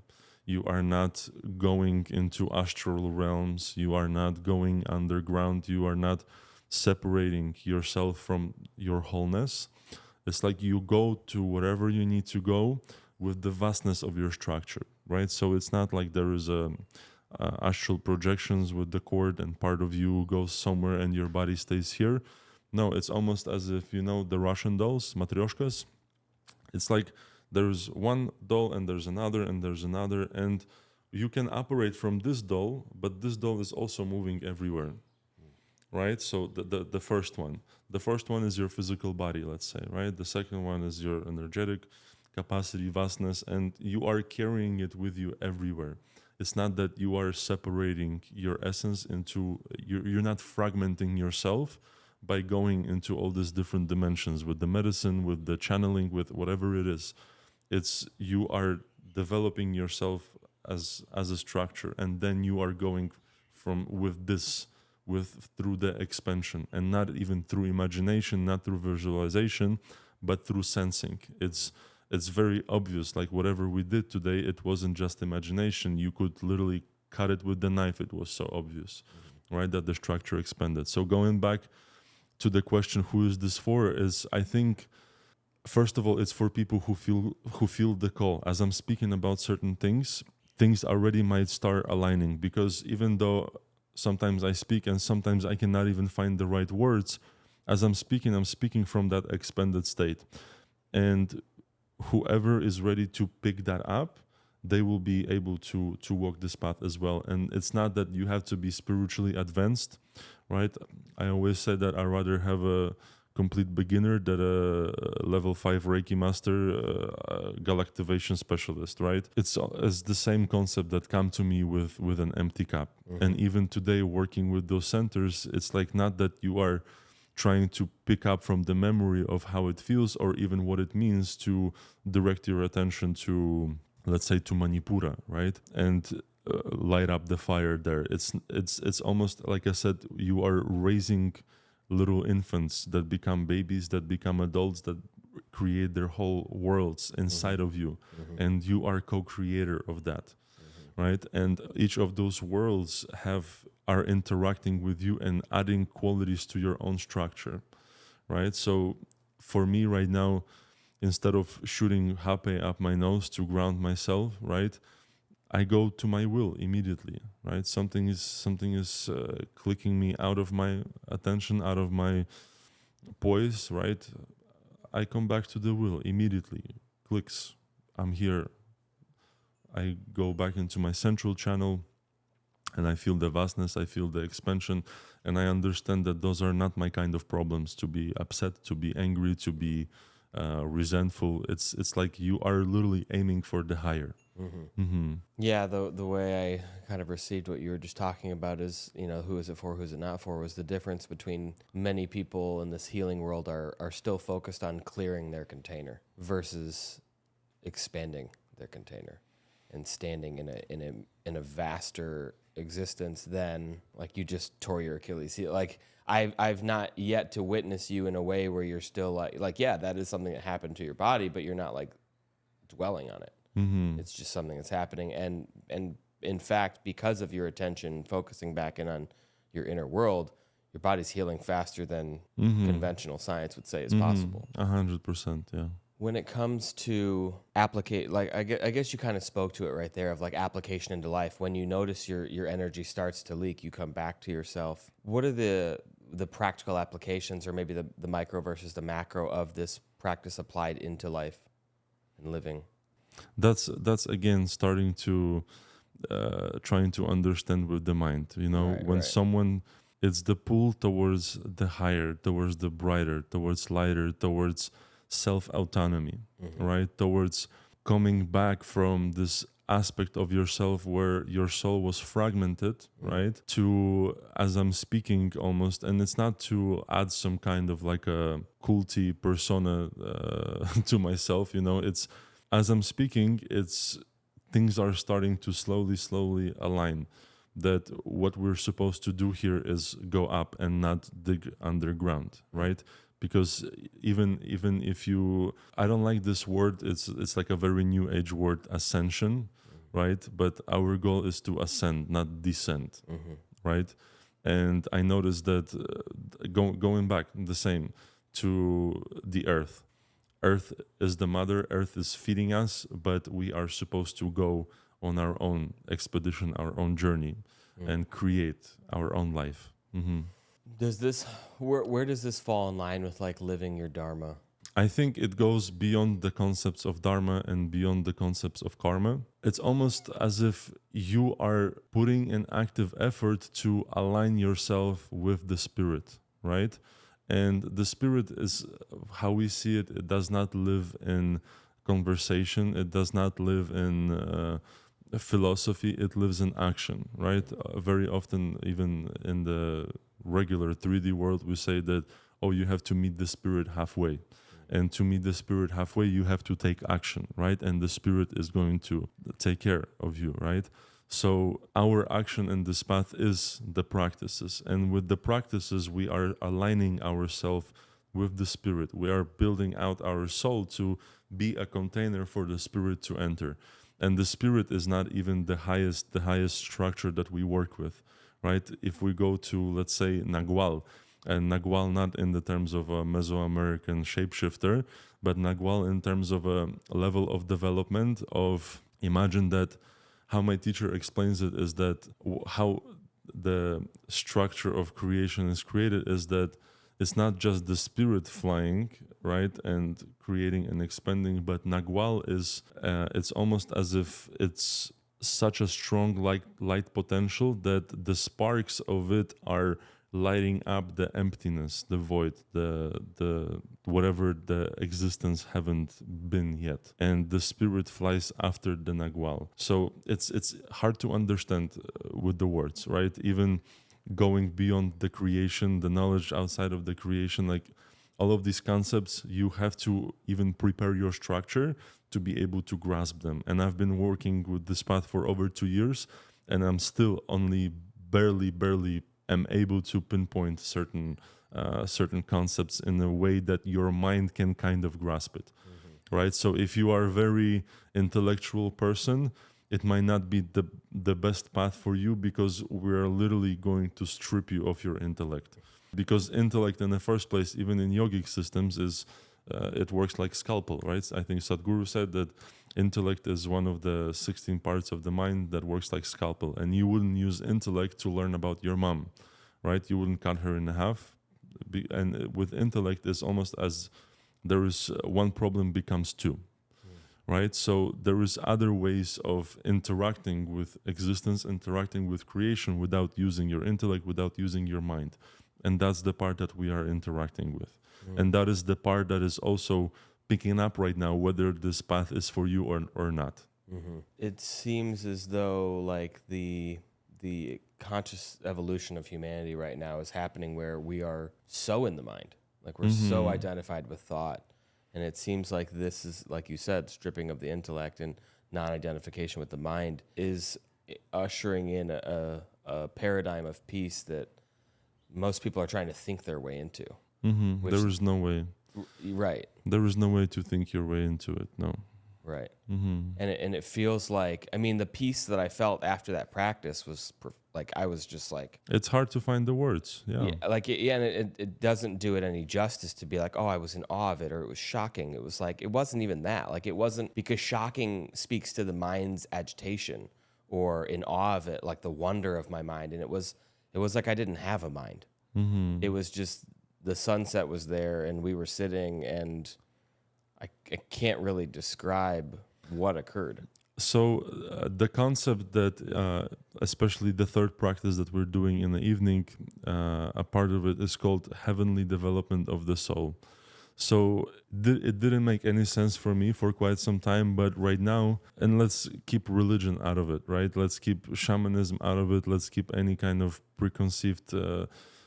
A: You are not going into astral realms. You are not going underground. You are not separating yourself from your wholeness. It's like you go to wherever you need to go with the vastness of your structure, right? So it's not like there is a astral projections with the cord and part of you goes somewhere and your body stays here. No, it's almost as if, the Russian dolls, matryoshkas. It's like there's one doll and there's another and there's another, and you can operate from this doll, but this doll is also moving everywhere, right? So the first one is your physical body, let's say, right? The second one is your energetic capacity, vastness, and you are carrying it with you everywhere. It's not that you are separating your essence into, you're not fragmenting yourself by going into all these different dimensions with the medicine, with the channeling, with whatever it is. It's you are developing yourself as a structure, and then you are going through the expansion, and not even through imagination, not through visualization, but through sensing. It's very obvious, like whatever we did today, it wasn't just imagination. You could literally cut it with the knife. It was so obvious, right, that the structure expanded. So going back to the question, who is this for, is I think, first of all, it's for people who feel the call. As I'm speaking about certain things already might start aligning, because even though sometimes I speak and sometimes I cannot even find the right words, as I'm speaking from that expanded state. And whoever is ready to pick that up, they will be able to walk this path as well. And it's not that you have to be spiritually advanced, right? I always say that I'd rather have a complete beginner than a level 5 Reiki master, galactivation specialist, right? It's the same concept that come to me with an empty cup. And even today, working with those centers, it's like not that you are trying to pick up from the memory of how it feels or even what it means to direct your attention to, let's say, to Manipura, right? And light up the fire there. It's almost like I said, you are raising little infants that become babies, that become adults, that create their whole worlds inside of you. And you are co-creator of that, right? And each of those worlds are interacting with you and adding qualities to your own structure, right? So for me right now, instead of shooting hape up my nose to ground myself, right, I go to my will immediately, right? Something is clicking me out of my attention, out of my poise, right? I come back to the will immediately. Clicks. I'm here. I go back into my central channel, and I feel the vastness, I feel the expansion, and I understand that those are not my kind of problems to be upset, to be angry, to be resentful. It's like you are literally aiming for the higher.
B: Yeah, the way I kind of received what you were just talking about is, who is it for, who's it not for, was the difference between many people in this healing world are still focused on clearing their container versus expanding their container and standing in a vaster existence than, like, you just tore your Achilles heel. Like, I've not yet to witness you in a way where you're still like, yeah, that is something that happened to your body, but you're not like dwelling on it. It's just something that's happening, and in fact, because of your attention focusing back in on your inner world, your body's healing faster than conventional science would say is possible.
A: 100%, yeah.
B: When it comes to applicate, like I guess you kind of spoke to it right there of like application into life. When you notice your energy starts to leak, you come back to yourself. What are the practical applications, or maybe the micro versus the macro of this practice applied into life and living?
A: That's again starting to trying to understand with the mind. When someone, it's the pull towards the higher, towards the brighter, towards lighter, towards self-autonomy, right? Towards coming back from this aspect of yourself where your soul was fragmented, right? To, as I'm speaking almost, and it's not to add some kind of like a culty persona to myself, it's, as I'm speaking, it's things are starting to slowly align. That what we're supposed to do here is go up and not dig underground, right? Because even if you, I don't like this word. It's like a very new age word, ascension, right? But our goal is to ascend, not descend, right? And I noticed that going back the same to the earth. Earth is the mother, Earth is feeding us, but we are supposed to go on our own expedition, our own journey, and create our own life.
B: Does this, where does this fall in line with like living your dharma?
A: I think it goes beyond the concepts of dharma and beyond the concepts of karma. It's almost as if you are putting an active effort to align yourself with the spirit, right? And the spirit is how we see it. It does not live in conversation. It does not live in philosophy. It lives in action, right? Very often, even in the regular 3D world, we say that, oh, you have to meet the spirit halfway. And to meet the spirit halfway, you have to take action, right? And the spirit is going to take care of you, right? So our action in this path is the practices. And with the practices, we are aligning ourselves with the spirit. We are building out our soul to be a container for the spirit to enter. And the spirit is not even the highest structure that we work with, right? If we go to, let's say, Nagual, and Nagual not in the terms of a Mesoamerican shapeshifter, but Nagual in terms of a level of development of, imagine that how my teacher explains it is that how the structure of creation is created is that it's not just the spirit flying, right, and creating and expanding, but Nagual is, it's almost as if it's such a strong light potential that the sparks of it are lighting up the emptiness, the void, the whatever the existence haven't been yet, and the spirit flies after the Nagual. So it's hard to understand with the words, right? Even going beyond the creation, the knowledge outside of the creation, like all of these concepts, you have to even prepare your structure to be able to grasp them. And I've been working with this path for over 2 years, and I'm still only barely am able to pinpoint certain concepts in a way that your mind can kind of grasp it, right? So if you are a very intellectual person, it might not be the best path for you, because we're literally going to strip you of your intellect. Because intellect in the first place, even in yogic systems, is it works like scalpel, right? I think Sadhguru said that intellect is one of the 16 parts of the mind that works like scalpel. And you wouldn't use intellect to learn about your mom, right? You wouldn't cut her in half. And with intellect, it's almost as there is one problem becomes two, right? So there is other ways of interacting with existence, interacting with creation without using your intellect, without using your mind. And that's the part that we are interacting with. And that is the part that is also picking up right now whether this path is for you or not.
B: It seems as though like the conscious evolution of humanity right now is happening where we are so in the mind, like we're so identified with thought, and it seems like this is, like you said, stripping of the intellect and non-identification with the mind is ushering in a paradigm of peace that most people are trying to think their way into. Which-
A: There is no way.
B: Right.
A: There is no way to think your way into it. No.
B: Right. And it feels like, I mean, the peace that I felt after that practice was like, I was just like,
A: It's hard to find the words. Yeah.
B: and it doesn't do it any justice to be like, oh, I was in awe of it, or it was shocking. It was like, it wasn't even that. Like, it wasn't, because shocking speaks to the mind's agitation, or in awe of it, like the wonder of my mind. And it was like I didn't have a mind. It was just the sunset was there, and we were sitting, and I can't really describe what occurred.
A: So the concept that, especially the third practice that we're doing in the evening, a part of it is called heavenly development of the soul. So it didn't make any sense for me for quite some time, but right now, and let's keep religion out of it, right? Let's keep shamanism out of it. Let's keep any kind of preconceived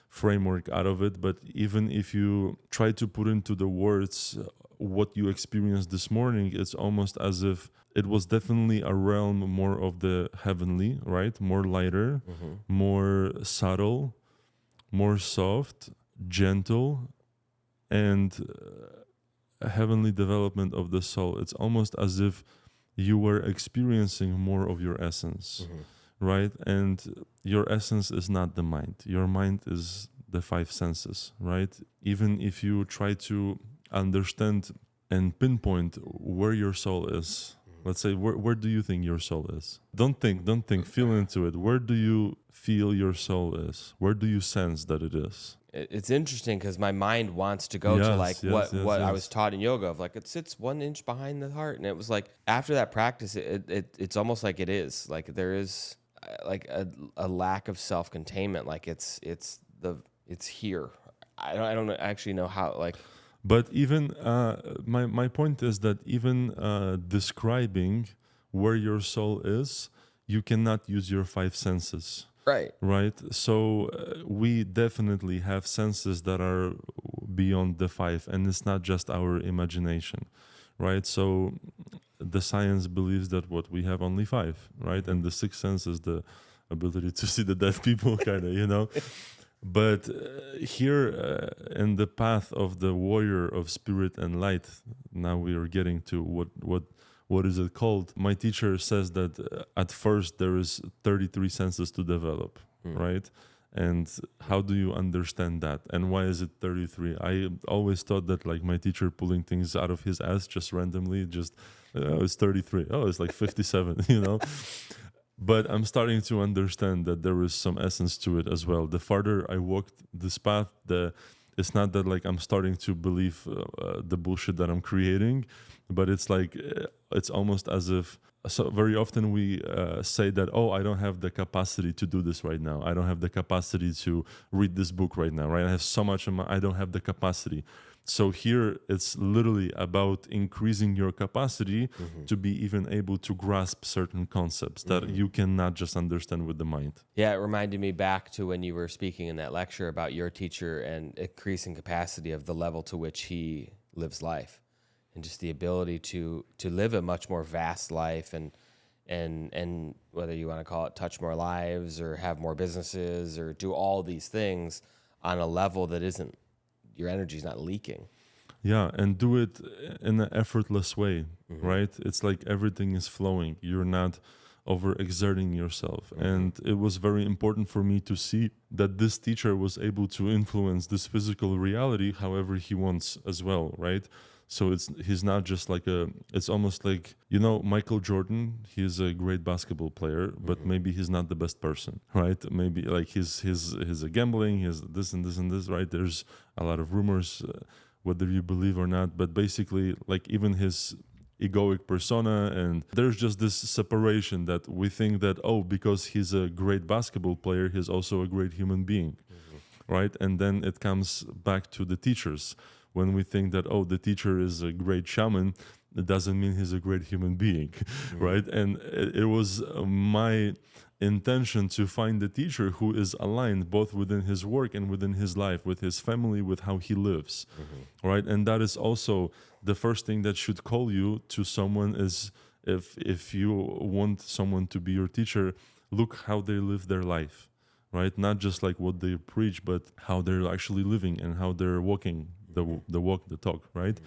A: framework out of it. But even if you try to put into the words what you experienced this morning, it's almost as if it was definitely a realm more of the heavenly, right? More lighter, more subtle, more soft, gentle, and a heavenly development of the soul. It's almost as if you were experiencing more of your essence, right? And your essence is not the mind. Your mind is the five senses, right? Even if you try to understand and pinpoint where your soul is, let's say, where do you think your soul is? Don't think, feel into it. Where do you feel your soul is? Where do you sense that it is?
B: It's interesting because my mind wants to go to like what I was taught in yoga of like it sits 1 inch behind the heart, and it was like after that practice, it's almost like it is like there is like a lack of self-containment, like it's here. I don't actually know how like.
A: But even my point is that even describing where your soul is, you cannot use your five senses. Right. So we definitely have senses that are beyond the five, and it's not just our imagination, right? So the science believes that what we have only five, right? And the sixth sense is the ability to see the dead people, kind of, you know. But here in the path of the warrior of spirit and light, now we are getting to what is it called? My teacher says that at first there is 33 senses to develop, right? And how do you understand that? And why is it 33? I always thought that like my teacher pulling things out of his ass just randomly, just it's 33. Oh, it's like 57, you know? But I'm starting to understand that there is some essence to it as well. The farther I walked this path, it's not that like I'm starting to believe the bullshit that I'm creating, but it's like it's almost as if. So very often we say that, oh, I don't have the capacity to do this right now. I don't have the capacity to read this book right now, right? I have so much, I don't have the capacity. So here it's literally about increasing your capacity to be even able to grasp certain concepts that you cannot just understand with the mind.
B: Yeah, it reminded me back to when you were speaking in that lecture about your teacher and increasing capacity of the level to which he lives life. And just the ability to live a much more vast life, and whether you want to call it touch more lives or have more businesses or do all these things on a level that isn't, your energy's not leaking.
A: Yeah, and do it in an effortless way, right? It's like everything is flowing. You're not overexerting yourself. And it was very important for me to see that this teacher was able to influence this physical reality however he wants as well, right? So he's not just like it's almost like, you know, Michael Jordan, he's a great basketball player, but maybe he's not the best person, right? Maybe like he's a gambling, he's this and this and this, right? There's a lot of rumors, whether you believe or not, but basically like even his egoic persona, and there's just this separation that we think that, oh, because he's a great basketball player, he's also a great human being, right? And then it comes back to the teachers. when we think that, oh, the teacher is a great shaman, it doesn't mean he's a great human being, right? And it was my intention to find a teacher who is aligned both within his work and within his life, with his family, with how he lives, right? And that is also the first thing that should call you to someone is, if you want someone to be your teacher, look how they live their life, right? Not just like what they preach, but how they're actually living and how they're walking the walk, the talk, right?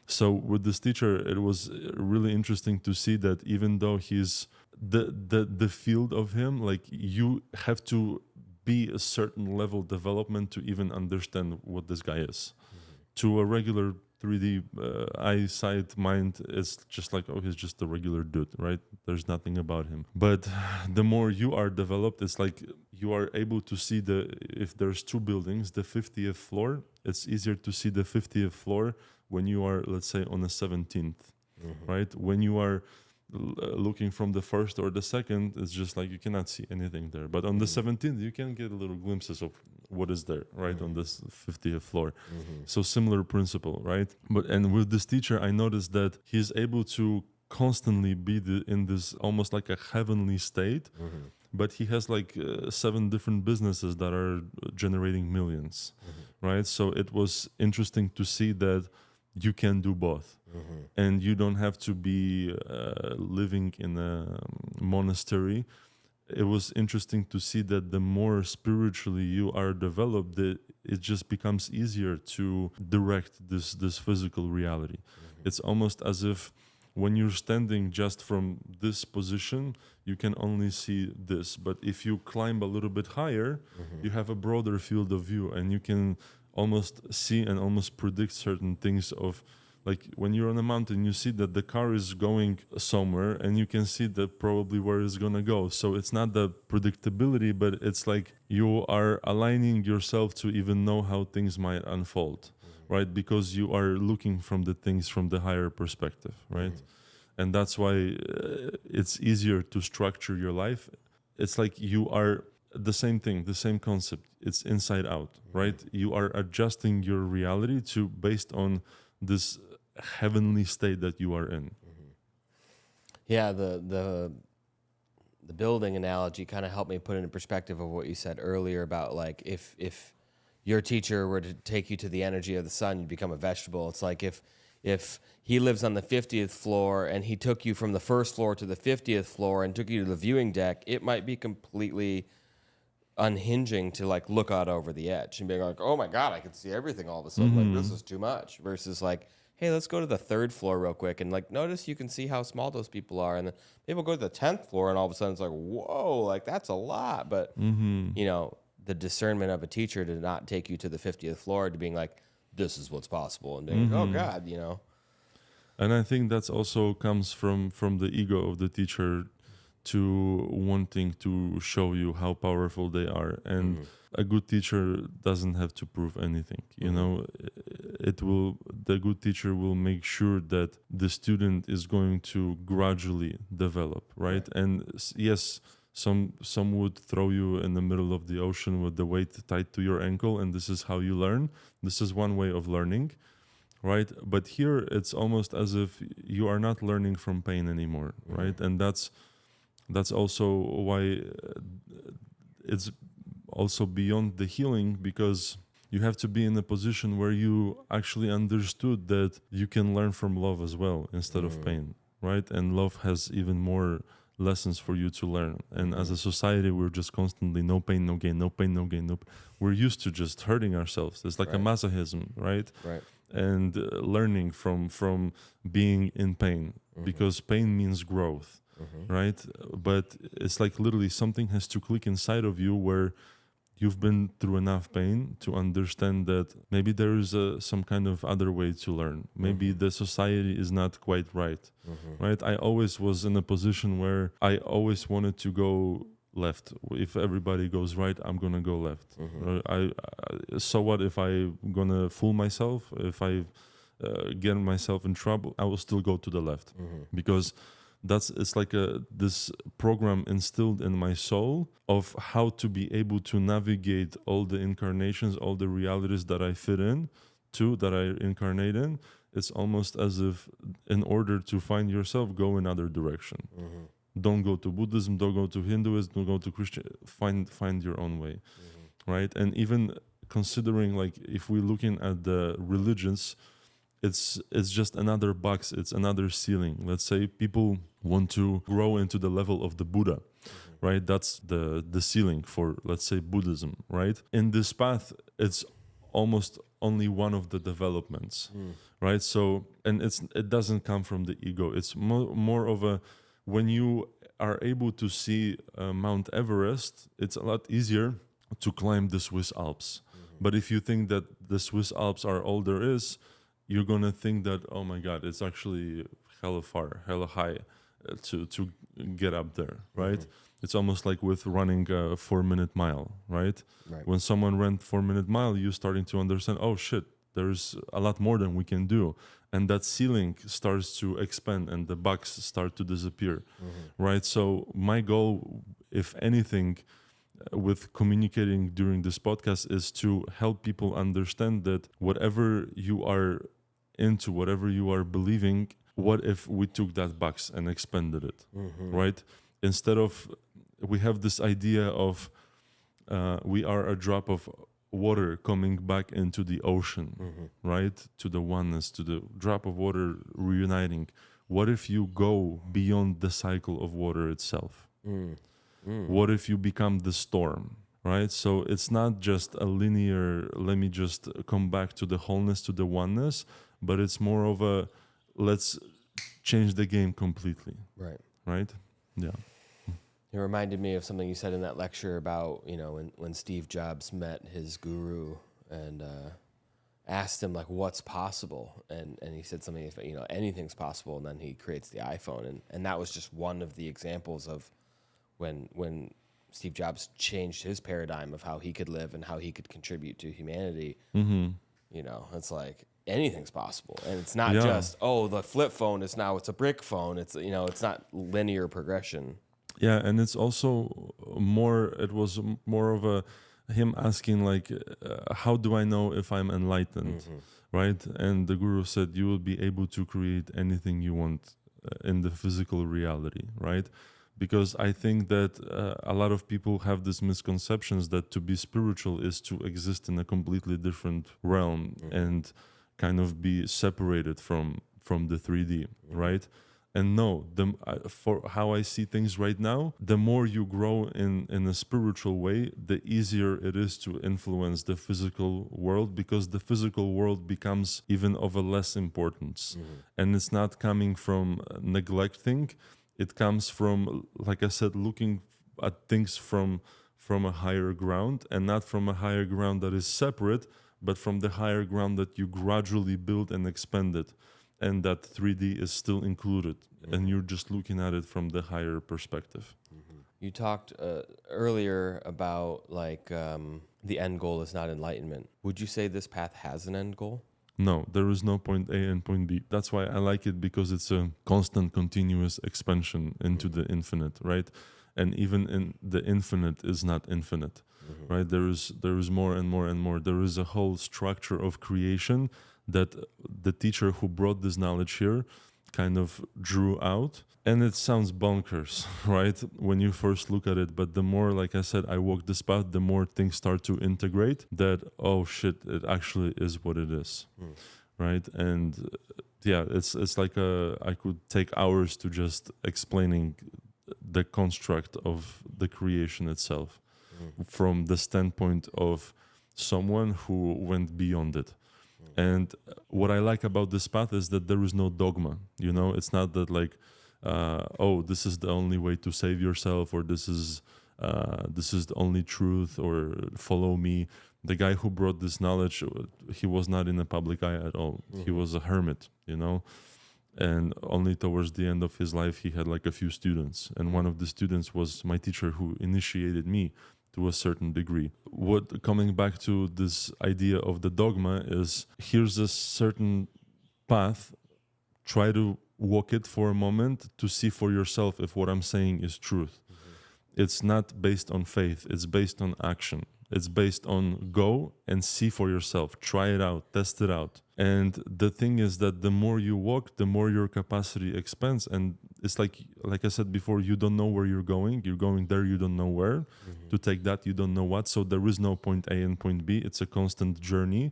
A: So with this teacher, it was really interesting to see that even though he's the field of him, like you have to be a certain level development to even understand what this guy is. To a regular 3D eyesight mind, it's just like, oh, he's just a regular dude, right? There's nothing about him. But the more you are developed, it's like you are able to see if there's two buildings, the 50th floor, it's easier to see the 50th floor when you are, let's say, on the 17th, right? When you are looking from the first or the second, it's just like you cannot see anything there. But on the 17th, you can get little glimpses of what is there, right, on this 50th floor. So similar principle, right? And with this teacher, I noticed that he's able to constantly be in this almost like a heavenly state, but he has like 7 different businesses that are generating millions, right? So it was interesting to see that you can do both. And you don't have to be living in a monastery. It was interesting to see that the more spiritually you are developed, it just becomes easier to direct this physical reality. It's almost as if when you're standing just from this position, you can only see this. But if you climb a little bit higher, you have a broader field of view, and you can almost see and almost predict certain things of, like when you're on a mountain, you see that the car is going somewhere and you can see that probably where it's going to go. So it's not the predictability, but it's like you are aligning yourself to even know how things might unfold, right? Because you are looking from the things from the higher perspective, right? And that's why it's easier to structure your life. It's like you are the same thing, the same concept. It's inside out, right? You are adjusting your reality based on this heavenly state that you are in.
B: Yeah, the building analogy kind of helped me put into perspective of what you said earlier about like if your teacher were to take you to the energy of the sun, you'd become a vegetable. It's like if he lives on the 50th floor and he took you from the first floor to the 50th floor and took you to the viewing deck, it might be completely unhinging to like look out over the edge and being like, oh my God, I can see everything all of a sudden. Like, this is too much. Versus like, hey, let's go to the 3rd floor real quick and like notice you can see how small those people are. And then people go to the 10th floor and all of a sudden it's like, whoa, like that's a lot. But you know, the discernment of a teacher to not take you to the 50th floor to being like, this is what's possible, and being like, oh God, you know.
A: And I think that's also comes from the ego of the teacher to wanting to show you how powerful they are. And a good teacher doesn't have to prove anything, you know. The good teacher will make sure that the student is going to gradually develop, right? And yes, some would throw you in the middle of the ocean with the weight tied to your ankle, and this is how you learn. This is one way of learning, right? But here it's almost as if you are not learning from pain anymore, right? And that's also why it's also beyond the healing, because you have to be in a position where you actually understood that you can learn from love as well instead of pain, right? And love has even more lessons for you to learn. And as a society, we're just constantly no pain, no gain, no pain, no gain, we're used to just hurting ourselves. It's like a masochism, right?
B: Right.
A: And learning from being in pain, because pain means growth, right? But it's like literally something has to click inside of you where you've been through enough pain to understand that maybe there is some kind of other way to learn. Maybe the society is not quite right, right? I always was in a position where I always wanted to go left. If everybody goes right, I'm gonna go left. So what if I'm gonna fool myself? If I get myself in trouble, I will still go to the left, because it's like this program instilled in my soul of how to be able to navigate all the incarnations, all the realities that I fit in, too that I incarnate in, it's almost as if in order to find yourself, go another direction. Don't go to Buddhism, don't go to Hinduism, don't go to Christian. Find your own way, right? And even considering, like, if we're looking at the religions, it's just another box, it's another ceiling. Let's say people want to grow into the level of the Buddha, right? That's the ceiling for, let's say, Buddhism, right? In this path, it's almost only one of the developments, right? So, and it doesn't come from the ego. It's more of a, when you are able to see Mount Everest, it's a lot easier to climb the Swiss Alps. But if you think that the Swiss Alps are all there is, you're gonna think that, oh my God, it's actually hella far, hella high to get up there, right? It's almost like with running a 4-minute mile, right? When someone ran 4-minute mile, you're starting to understand, oh shit, there's a lot more than we can do. And that ceiling starts to expand and the bugs start to disappear, right? So my goal, if anything, with communicating during this podcast is to help people understand that whatever you are into, whatever you are believing, what if we took that box and expanded it, right? Instead of, we have this idea of we are a drop of water coming back into the ocean, right? To the oneness, to the drop of water reuniting. What if you go beyond the cycle of water itself? What if you become the storm, right? So it's not just a linear, let me just come back to the wholeness, to the oneness, but it's more of a, let's change the game completely. Right? Yeah.
B: It reminded me of something you said in that lecture about, you know, when Steve Jobs met his guru and asked him, like, what's possible? And he said something, you know, anything's possible, and then he creates the iPhone. And that was just one of the examples of when Steve Jobs changed his paradigm of how he could live and how he could contribute to humanity. You know, it's like anything's possible. And it's not just, oh, the flip phone is now it's a brick phone. It's, you know, it's not linear progression.
A: Yeah, and it's also more, it was more of a, him asking like, how do I know if I'm enlightened, right? And the guru said, you will be able to create anything you want in the physical reality, right? Because I think that a lot of people have these misconceptions that to be spiritual is to exist in a completely different realm and kind of be separated from the 3D, right? And no, for how I see things right now, the more you grow in a spiritual way, the easier it is to influence the physical world, because the physical world becomes even of a less importance. And it's not coming from neglecting, it comes from, like I said, looking at things from a higher ground, and not from a higher ground that is separate, but from the higher ground that you gradually build and expand it. And that 3D is still included, and you're just looking at it from the higher perspective.
B: You talked earlier about like the end goal is not enlightenment. Would you say this path has an end goal?
A: No, there is no point A and point B. That's why I like it, because it's a constant, continuous expansion into the infinite, right? And even in the infinite is not infinite, right? There is more and more and more. There is a whole structure of creation that the teacher who brought this knowledge here kind of drew out. And it sounds bonkers, right, when you first look at it. But the more, like I said, I walk this path, the more things start to integrate that, oh shit, it actually is what it is, right? And yeah, it's like I could take hours to just explaining the construct of the creation itself from the standpoint of someone who went beyond it. And what I like about this path is that there is no dogma, you know? It's not that like, oh, this is the only way to save yourself, or this is the only truth, or follow me. The guy who brought this knowledge, he was not in the public eye at all. He was a hermit, you know? And only towards the end of his life, he had like a few students. And one of the students was my teacher who initiated me to a certain degree. What, coming back to this idea of the dogma, is here's a certain path, try to walk it for a moment to see for yourself if what I'm saying is truth. It's not based on faith, it's based on action. It's based on go and see for yourself, try it out, test it out. And the thing is that the more you walk, the more your capacity expands. And it's like I said before, you don't know where you're going. You're going there, you don't know where. To take that, you don't know what. So there is no point A and point B. It's a constant journey.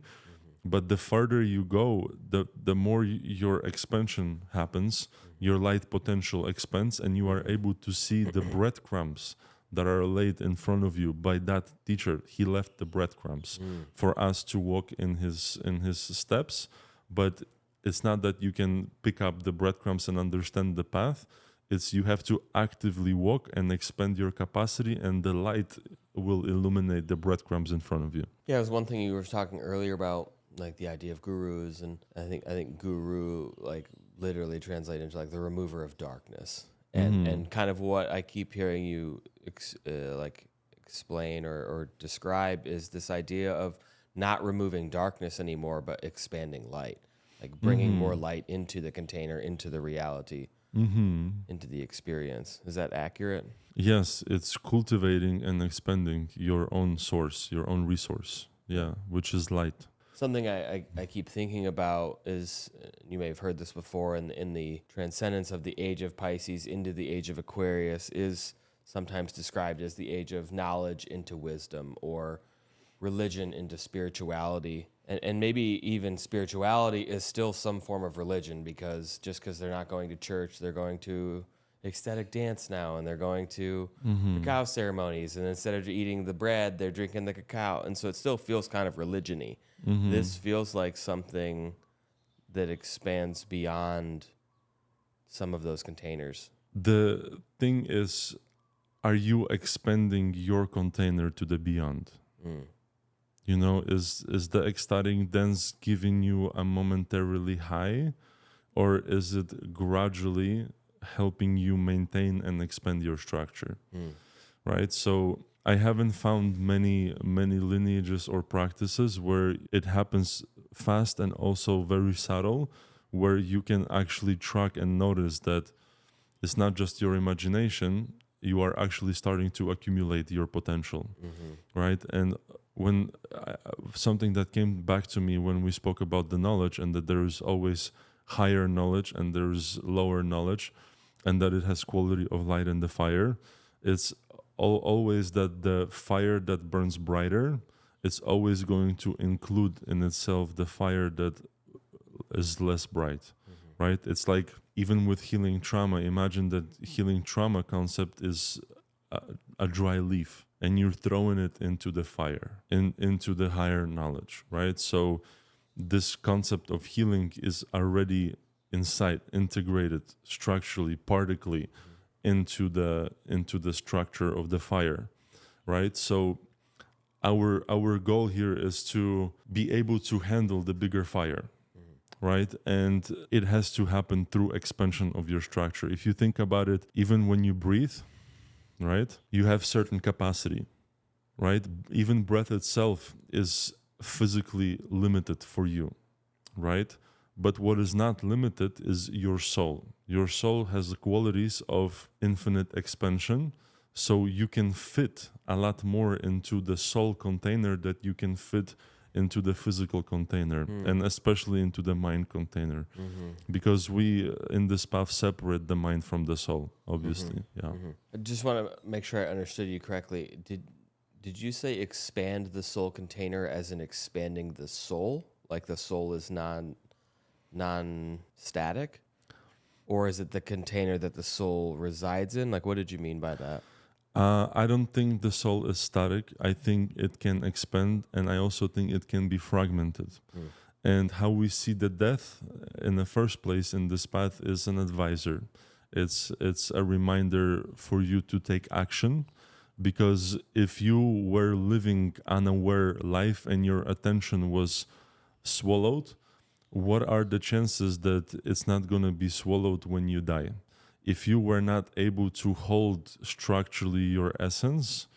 A: But the farther you go, the more your expansion happens, your light potential expands, and you are able to see the breadcrumbs that are laid in front of you by that teacher. He left the breadcrumbs for us to walk in his steps. But it's not that you can pick up the breadcrumbs and understand the path. It's you have to actively walk and expand your capacity, and the light will illuminate the breadcrumbs in front of you.
B: Yeah, it was one thing you were talking earlier about, like the idea of gurus, and I think guru like literally translate into like the remover of darkness, and kind of what I keep hearing you explain or describe is this idea of not removing darkness anymore, but expanding light, like bringing more light into the container, into the reality, into the experience. Is that accurate?
A: Yes, it's cultivating and expanding your own source, your own resource, which is light.
B: Something I keep thinking about is, you may have heard this before, in the transcendence of the age of Pisces into the age of Aquarius is sometimes described as the age of knowledge into wisdom, or religion into spirituality. And maybe even spirituality is still some form of religion, because just because they're not going to church, they're going to ecstatic dance now, and they're going to cacao ceremonies, and instead of eating the bread, they're drinking the cacao. And so it still feels kind of religion-y. This feels like something that expands beyond some of those containers.
A: The thing is, are you expanding your container to the beyond? You know, is the ecstatic dance giving you a momentarily high, or is it gradually helping you maintain and expand your structure? Right? So I haven't found many lineages or practices where it happens fast and also very subtle, where you can actually track and notice that it's not just your imagination, you are actually starting to accumulate your potential, right? And when something that came back to me when we spoke about the knowledge, and that there is always higher knowledge and there's lower knowledge, and that it has quality of light and the fire, it's always that the fire that burns brighter, it's always going to include in itself the fire that is less bright, right? It's like even with healing trauma, imagine that healing trauma concept is a dry leaf, and you're throwing it into the fire, into the higher knowledge, right? So this concept of healing is already inside, integrated structurally, partically, into the structure of the fire, right? So our goal here is to be able to handle the bigger fire, right? And it has to happen through expansion of your structure. If you think about it, even when you breathe, right, you have certain capacity, right? Even breath itself is physically limited for you, right? But what is not limited is your soul. Your soul has the qualities of infinite expansion, so you can fit a lot more into the soul container that you can fit into the physical container, and especially into the mind container, because we in this path separate the mind from the soul, obviously.
B: I just want to make sure I understood you correctly. Did you say expand the soul container as in expanding the soul, like the soul is non-static, or is it the container that the soul resides in? Like, what did you mean by that?
A: I don't think the soul is static. I think it can expand, and I also think it can be fragmented. And how we see the death in the first place in this path is an advisor. It's a reminder for you to take action, because if you were living unaware life and your attention was swallowed, what are the chances that it's not going to be swallowed when you die? If you were not able to hold structurally your essence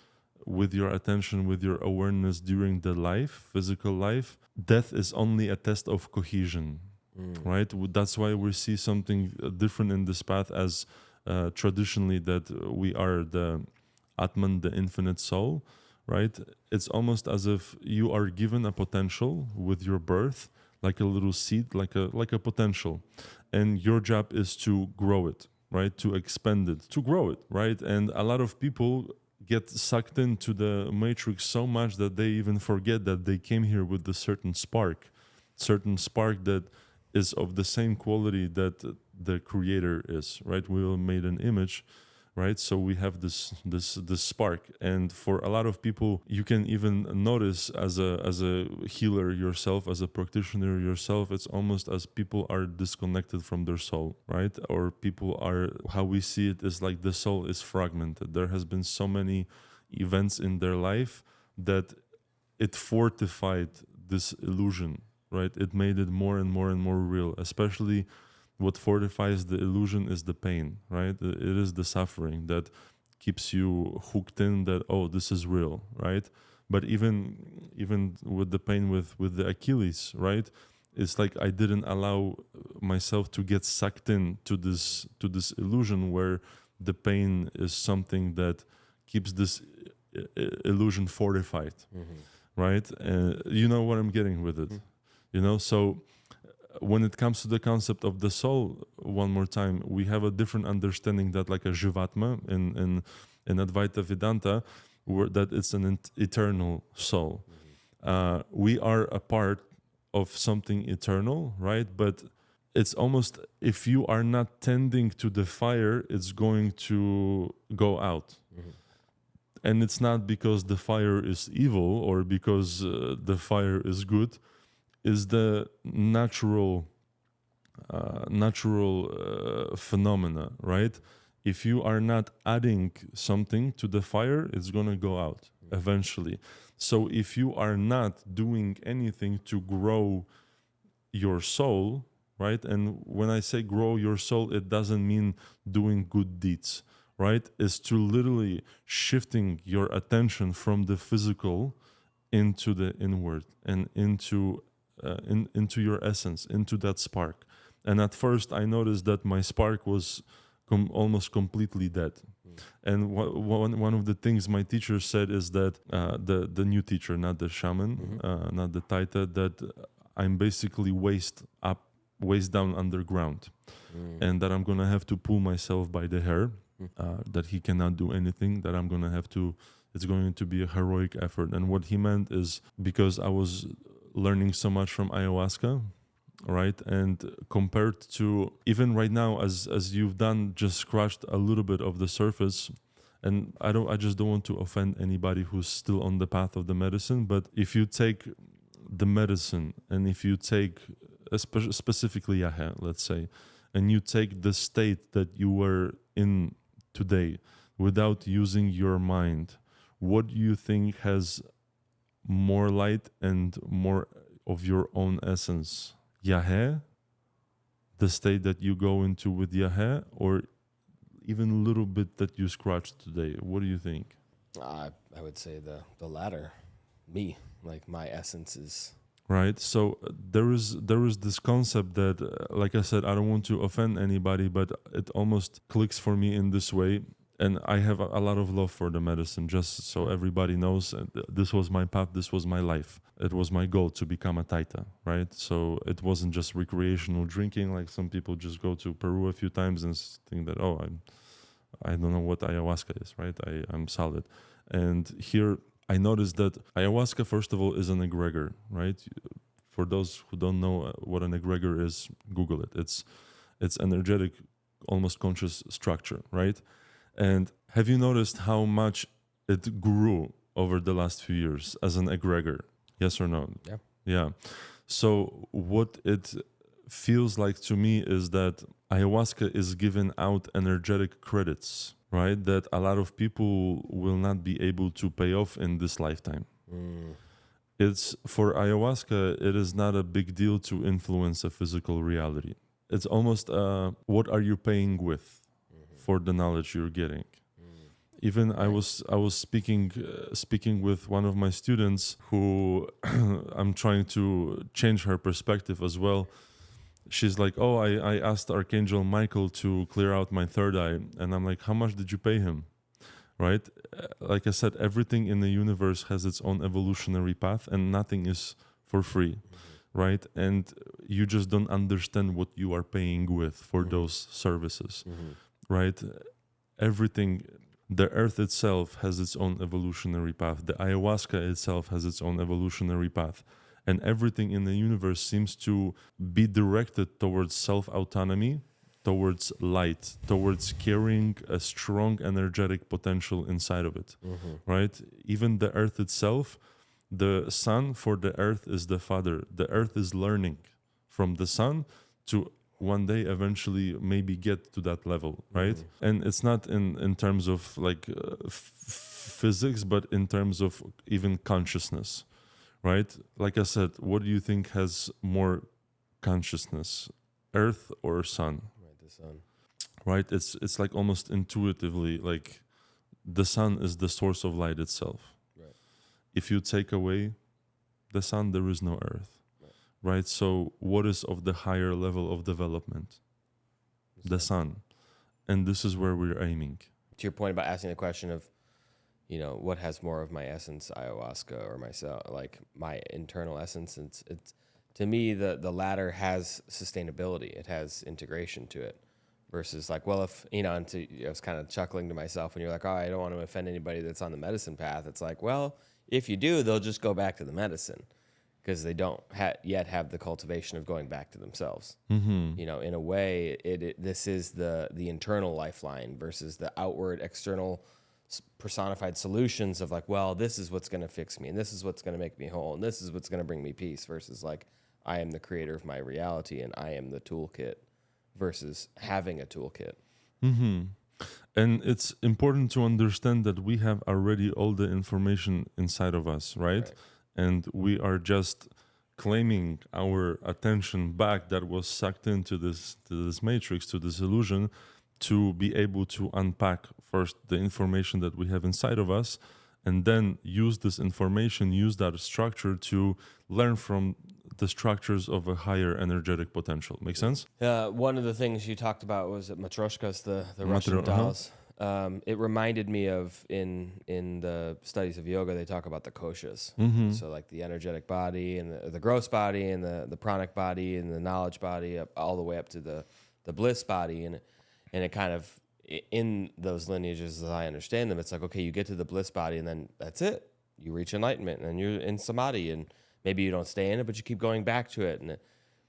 A: with your attention, with your awareness during the life, physical life, death is only a test of cohesion, right? That's why we see something different in this path, as traditionally that we are the Atman, the infinite soul, right? It's almost as if you are given a potential with your birth, like a little seed, like a potential, and your job is to grow it, right? To expand it, to grow it, right? And a lot of people get sucked into the matrix so much that they even forget that they came here with a certain spark that is of the same quality that the creator is, right? We were made an image, right? So we have this spark, and for a lot of people, you can even notice as a healer yourself, as a practitioner yourself, it's almost as people are disconnected from their soul, right? Or people are, how we see it is like the soul is fragmented. There has been so many events in their life that it fortified this illusion, right? It made it more and more and more real. Especially what fortifies the illusion is the pain, right? It is the suffering that keeps you hooked in that, oh, this is real, right? But even with the pain with the Achilles, right? It's like I didn't allow myself to get sucked in to this illusion where the pain is something that keeps this illusion fortified, right? You know what I'm getting with it, you know? So when it comes to the concept of the soul, one more time, we have a different understanding that like a Jivatma in Advaita Vedanta, that it's an eternal soul. We are a part of something eternal, right? But it's almost, if you are not tending to the fire, it's going to go out. And it's not because the fire is evil or because the fire is good. Is the natural phenomena, right? If you are not adding something to the fire, it's gonna go out eventually. So if you are not doing anything to grow your soul, right? And when I say grow your soul, it doesn't mean doing good deeds, right? It's to literally shifting your attention from the physical into the inward and into your essence, into that spark. And at first I noticed that my spark was almost completely dead. And one of the things my teacher said is that the new teacher, not the shaman, not the taita, that I'm basically waist down underground, and that I'm gonna have to pull myself by the hair, that he cannot do anything, that I'm gonna have to, it's going to be a heroic effort. And what he meant is because I was learning so much from ayahuasca, right? And compared to even right now, as you've done, just scratched a little bit of the surface. And I just don't want to offend anybody who's still on the path of the medicine. But if you take the medicine and if you take specifically yahe, let's say, and you take the state that you were in today without using your mind, what do you think has more light and more of your own essence? Yahe, the state that you go into with yahe, or even a little bit that you scratched today? What do you think?
B: I would say the latter. Me, like my essence is
A: right. So there is this concept that, like I said, I don't want to offend anybody, but it almost clicks for me in this way. And I have a lot of love for the medicine, just so everybody knows. This was my path, this was my life. It was my goal to become a taita, right? So it wasn't just recreational drinking, like some people just go to Peru a few times and think that, oh, I don't know what ayahuasca is, right? I'm solid. And here I noticed that ayahuasca, first of all, is an egregor, right? For those who don't know what an egregor is, Google it. It's energetic, almost conscious structure, right? And have you noticed how much it grew over the last few years as an egregor? Yes or no?
B: Yeah.
A: Yeah. So what it feels like to me is that ayahuasca is giving out energetic credits, right? That a lot of people will not be able to pay off in this lifetime. It's for ayahuasca, it is not a big deal to influence a physical reality. It's almost what are you paying with for the knowledge you're getting. Even I was speaking with one of my students who I'm trying to change her perspective as well. She's like, oh, I asked Archangel Michael to clear out my third eye. And I'm like, how much did you pay him? right? Like I said, everything in the universe has its own evolutionary path, and nothing is for free, right? And you just don't understand what you are paying with for those services, right? Everything, the earth itself has its own evolutionary path. The ayahuasca itself has its own evolutionary path. And everything in the universe seems to be directed towards self-autonomy, towards light, towards carrying a strong energetic potential inside of it, right? Even the earth itself, the sun for the earth is the father. The earth is learning from the sun to one day eventually maybe get to that level, right? And it's not in terms of like physics, but in terms of even consciousness, right? Like I said, what do you think has more consciousness, earth or sun?
B: Right, the sun.
A: Right? It's like almost intuitively like the sun is the source of light itself.
B: Right.
A: If you take away the sun, there is no earth. Right? So what is of the higher level of development? The sun. And this is where we're aiming.
B: To your point about asking the question of, you know, what has more of my essence, ayahuasca or myself, like my internal essence, it's to me the latter has sustainability. It has integration to it. Versus like, well, if, you know, I was kind of chuckling to myself when you're like, oh, I don't want to offend anybody that's on the medicine path. It's like, well, if you do, they'll just go back to the medicine because they don't yet have the cultivation of going back to themselves. You know, in a way, this is the internal lifeline versus the outward, external, personified solutions of like, well, this is what's going to fix me, and this is what's going to make me whole, and this is what's going to bring me peace. Versus like, I am the creator of my reality, and I am the toolkit. Versus having a toolkit.
A: And it's important to understand that we have already all the information inside of us, right? And we are just claiming our attention back that was sucked into this matrix, to this illusion, to be able to unpack first the information that we have inside of us, and then use this information, use that structure to learn from the structures of a higher energetic potential. Make sense?
B: One of the things you talked about was at Matryoshkas, the Russian dolls. It reminded me of in the studies of yoga, they talk about the koshas. So like the energetic body and the gross body and the pranic body and the knowledge body, all the way up to the bliss body. And it kind of, in those lineages as I understand them, it's like, okay, you get to the bliss body and then that's it. You reach enlightenment and you're in samadhi, and maybe you don't stay in it, but you keep going back to it. And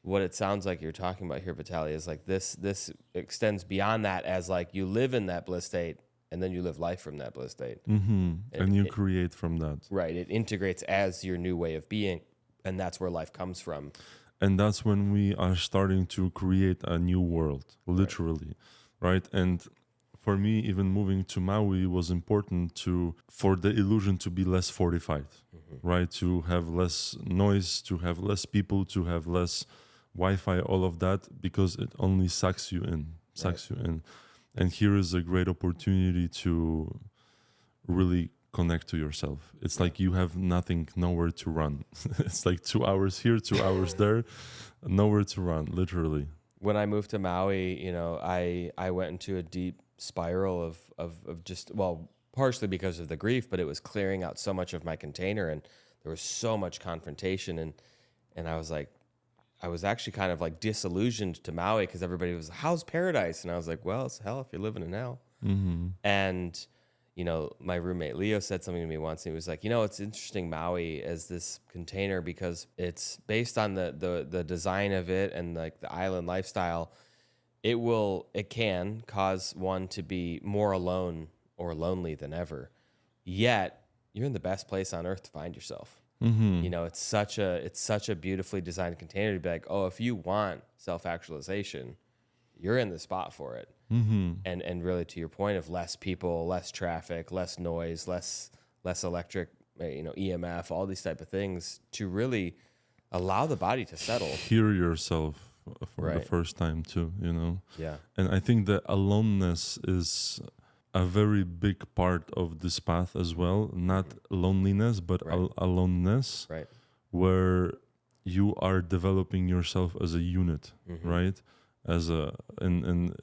B: what it sounds like you're talking about here, Witalij, is like this extends beyond that, as like you live in that bliss state and then you live life from that bliss state.
A: And you create from that.
B: Right. It integrates as your new way of being, and that's where life comes from.
A: And that's when we are starting to create a new world, literally, right? And for me, even moving to Maui was important for the illusion to be less fortified, right? To have less noise, to have less people, to have less Wi-Fi, all of that, because it only sucks you in. And here is a great opportunity to really connect to yourself. It's like you have nowhere to run. It's like 2 hours here, 2 hours there, nowhere to run, literally.
B: When I moved to Maui, you know, I went into a deep spiral of just, well, partially because of the grief, but it was clearing out so much of my container, and there was so much confrontation, and I was like, I was actually kind of like disillusioned to Maui because everybody was, how's paradise? And I was like, well, it's hell if you're living in hell. And, you know, my roommate Leo said something to me once, and he was like, you know, it's interesting, Maui as this container, because it's based on the design of it and like the island lifestyle. It can cause one to be more alone or lonely than ever. Yet you're in the best place on earth to find yourself. You know, it's such a beautifully designed container to be like, oh, if you want self-actualization, you're in the spot for it. And really, to your point of less people, less traffic, less noise, less electric, you know, EMF, all these type of things, to really allow the body to settle.
A: Hear yourself for the first time too, you know?
B: Yeah.
A: And I think that aloneness is a very big part of this path as well. Not loneliness, but aloneness, where you are developing yourself as a unit, right? As in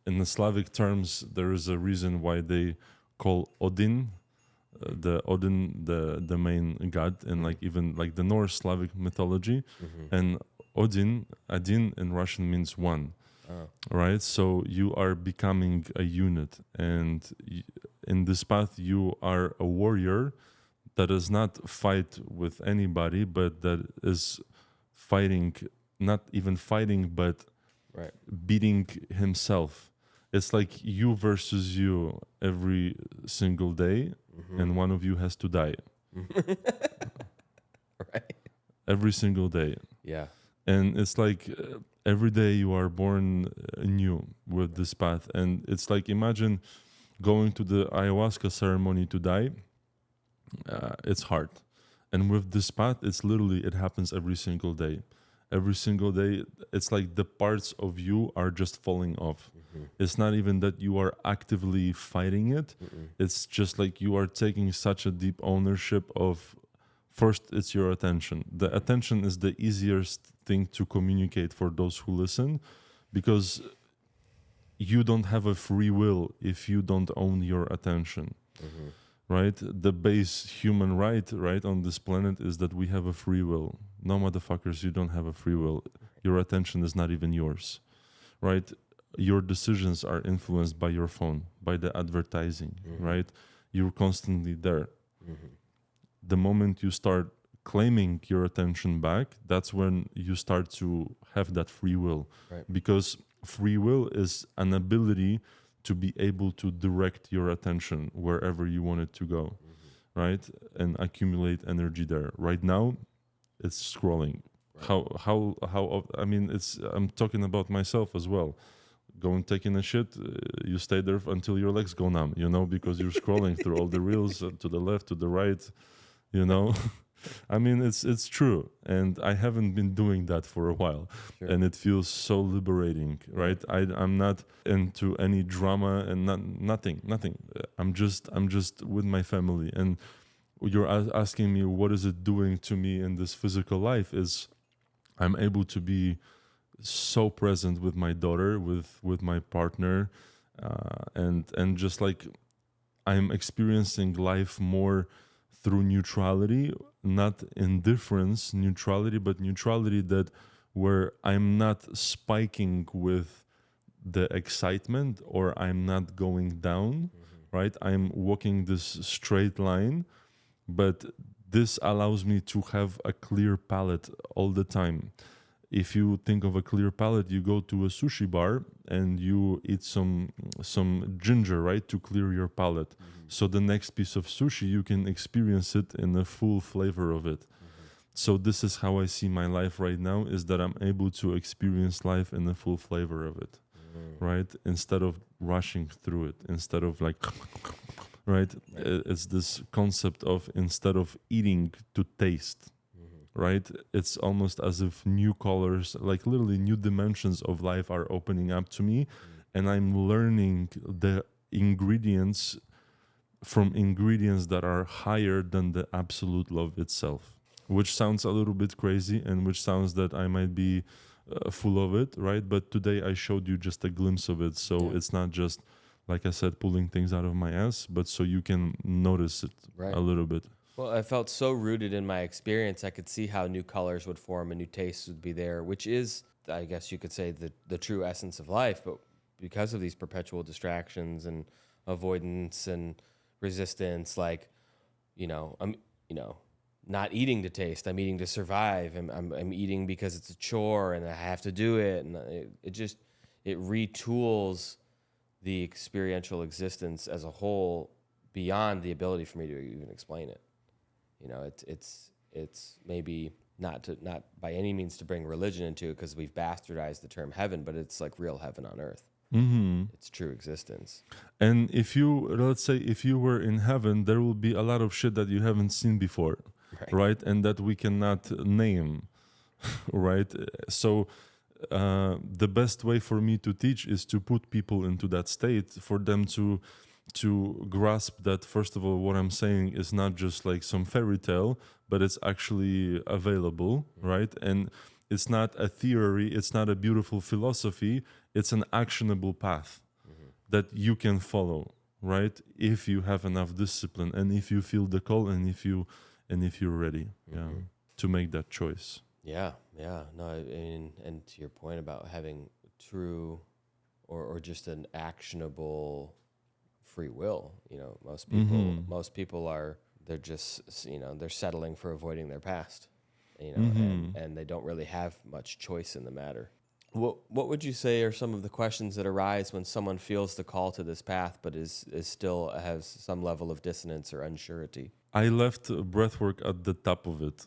A: the Slavic terms, there is a reason why they call Odin, the main god, and like even like the Norse Slavic mythology, and Adin in Russian means one, right? So you are becoming a unit, and in this path you are a warrior that does not fight with anybody, but that is fighting, not even fighting, but
B: Right.
A: beating himself. It's like you versus you every single day, and one of you has to die
B: Right.
A: every single day.
B: Yeah.
A: And it's like every day you are born new with this path. And it's like, imagine going to the ayahuasca ceremony to die. It's hard. And with this path, it's literally, it happens every single day. Every single day, it's like the parts of you are just falling off. It's not even that you are actively fighting it. It's just like you are taking such a deep ownership of, first, it's your attention. The attention is the easiest thing to communicate for those who listen, because you don't have a free will if you don't own your attention. Right? The base human right on this planet is that we have a free will. No, motherfuckers, you don't have a free will. Your attention is not even yours, right? Your decisions are influenced by your phone, by the advertising, right? You're constantly there. The moment you start claiming your attention back, that's when you start to have that free will.
B: Right.
A: Because free will is an ability to be able to direct your attention wherever you want it to go, right? And accumulate energy there. Right now, it's scrolling. Right. How? I mean, I'm talking about myself as well. Going taking a shit, you stay there until your legs go numb, because you're scrolling through all the reels to the left, to the right, I mean, it's true, and I haven't been doing that for a while, and it feels so liberating, right? I'm not into any drama and nothing. I'm just with my family, and you're asking me what is it doing to me in this physical life? Is I'm able to be so present with my daughter, with my partner, and just like I'm experiencing life more through neutrality, not indifference, neutrality, but neutrality that where I'm not spiking with the excitement or I'm not going down, right? I'm walking this straight line, but this allows me to have a clear palate all the time. If you think of a clear palate, you go to a sushi bar and you eat some ginger, right, to clear your palate. So the next piece of sushi, you can experience it in the full flavor of it. So this is how I see my life right now, is that I'm able to experience life in the full flavor of it, right? Instead of rushing through it, instead of like, right? It's this concept of instead of eating to taste. Right? It's almost as if new colors, like literally new dimensions of life are opening up to me, and I'm learning the ingredients from ingredients that are higher than the absolute love itself, which sounds a little bit crazy and which sounds that I might be full of it, right? But today I showed you just a glimpse of it. So it's not just, like I said, pulling things out of my ass, but so you can notice it a little bit.
B: Well, I felt so rooted in my experience. I could see how new colors would form and new tastes would be there, which is, I guess you could say, the true essence of life. But because of these perpetual distractions and avoidance and resistance, like, I'm, not eating to taste. I'm eating to survive. I'm eating because it's a chore and I have to do it. And it retools the experiential existence as a whole beyond the ability for me to even explain it. It's maybe not by any means to bring religion into it, because we've bastardized the term heaven, but it's like real heaven on earth. It's true existence.
A: And let's say if you were in heaven, there will be a lot of shit that you haven't seen before, right? And that we cannot name, right? So the best way for me to teach is to put people into that state, for them to grasp that, first of all, what I'm saying is not just like some fairy tale, but it's actually available, right? And it's not a theory, it's not a beautiful philosophy, it's an actionable path that you can follow, right? If you have enough discipline and if you feel the call and if you're ready, to make that choice.
B: Yeah. No, I mean, and to your point about having true or just an actionable free will, most people they're just, they're settling for avoiding their past, and they don't really have much choice in the matter. What would you say are some of the questions that arise when someone feels the call to this path, but is still has some level of dissonance or unsurety?
A: I left breathwork at the top of it.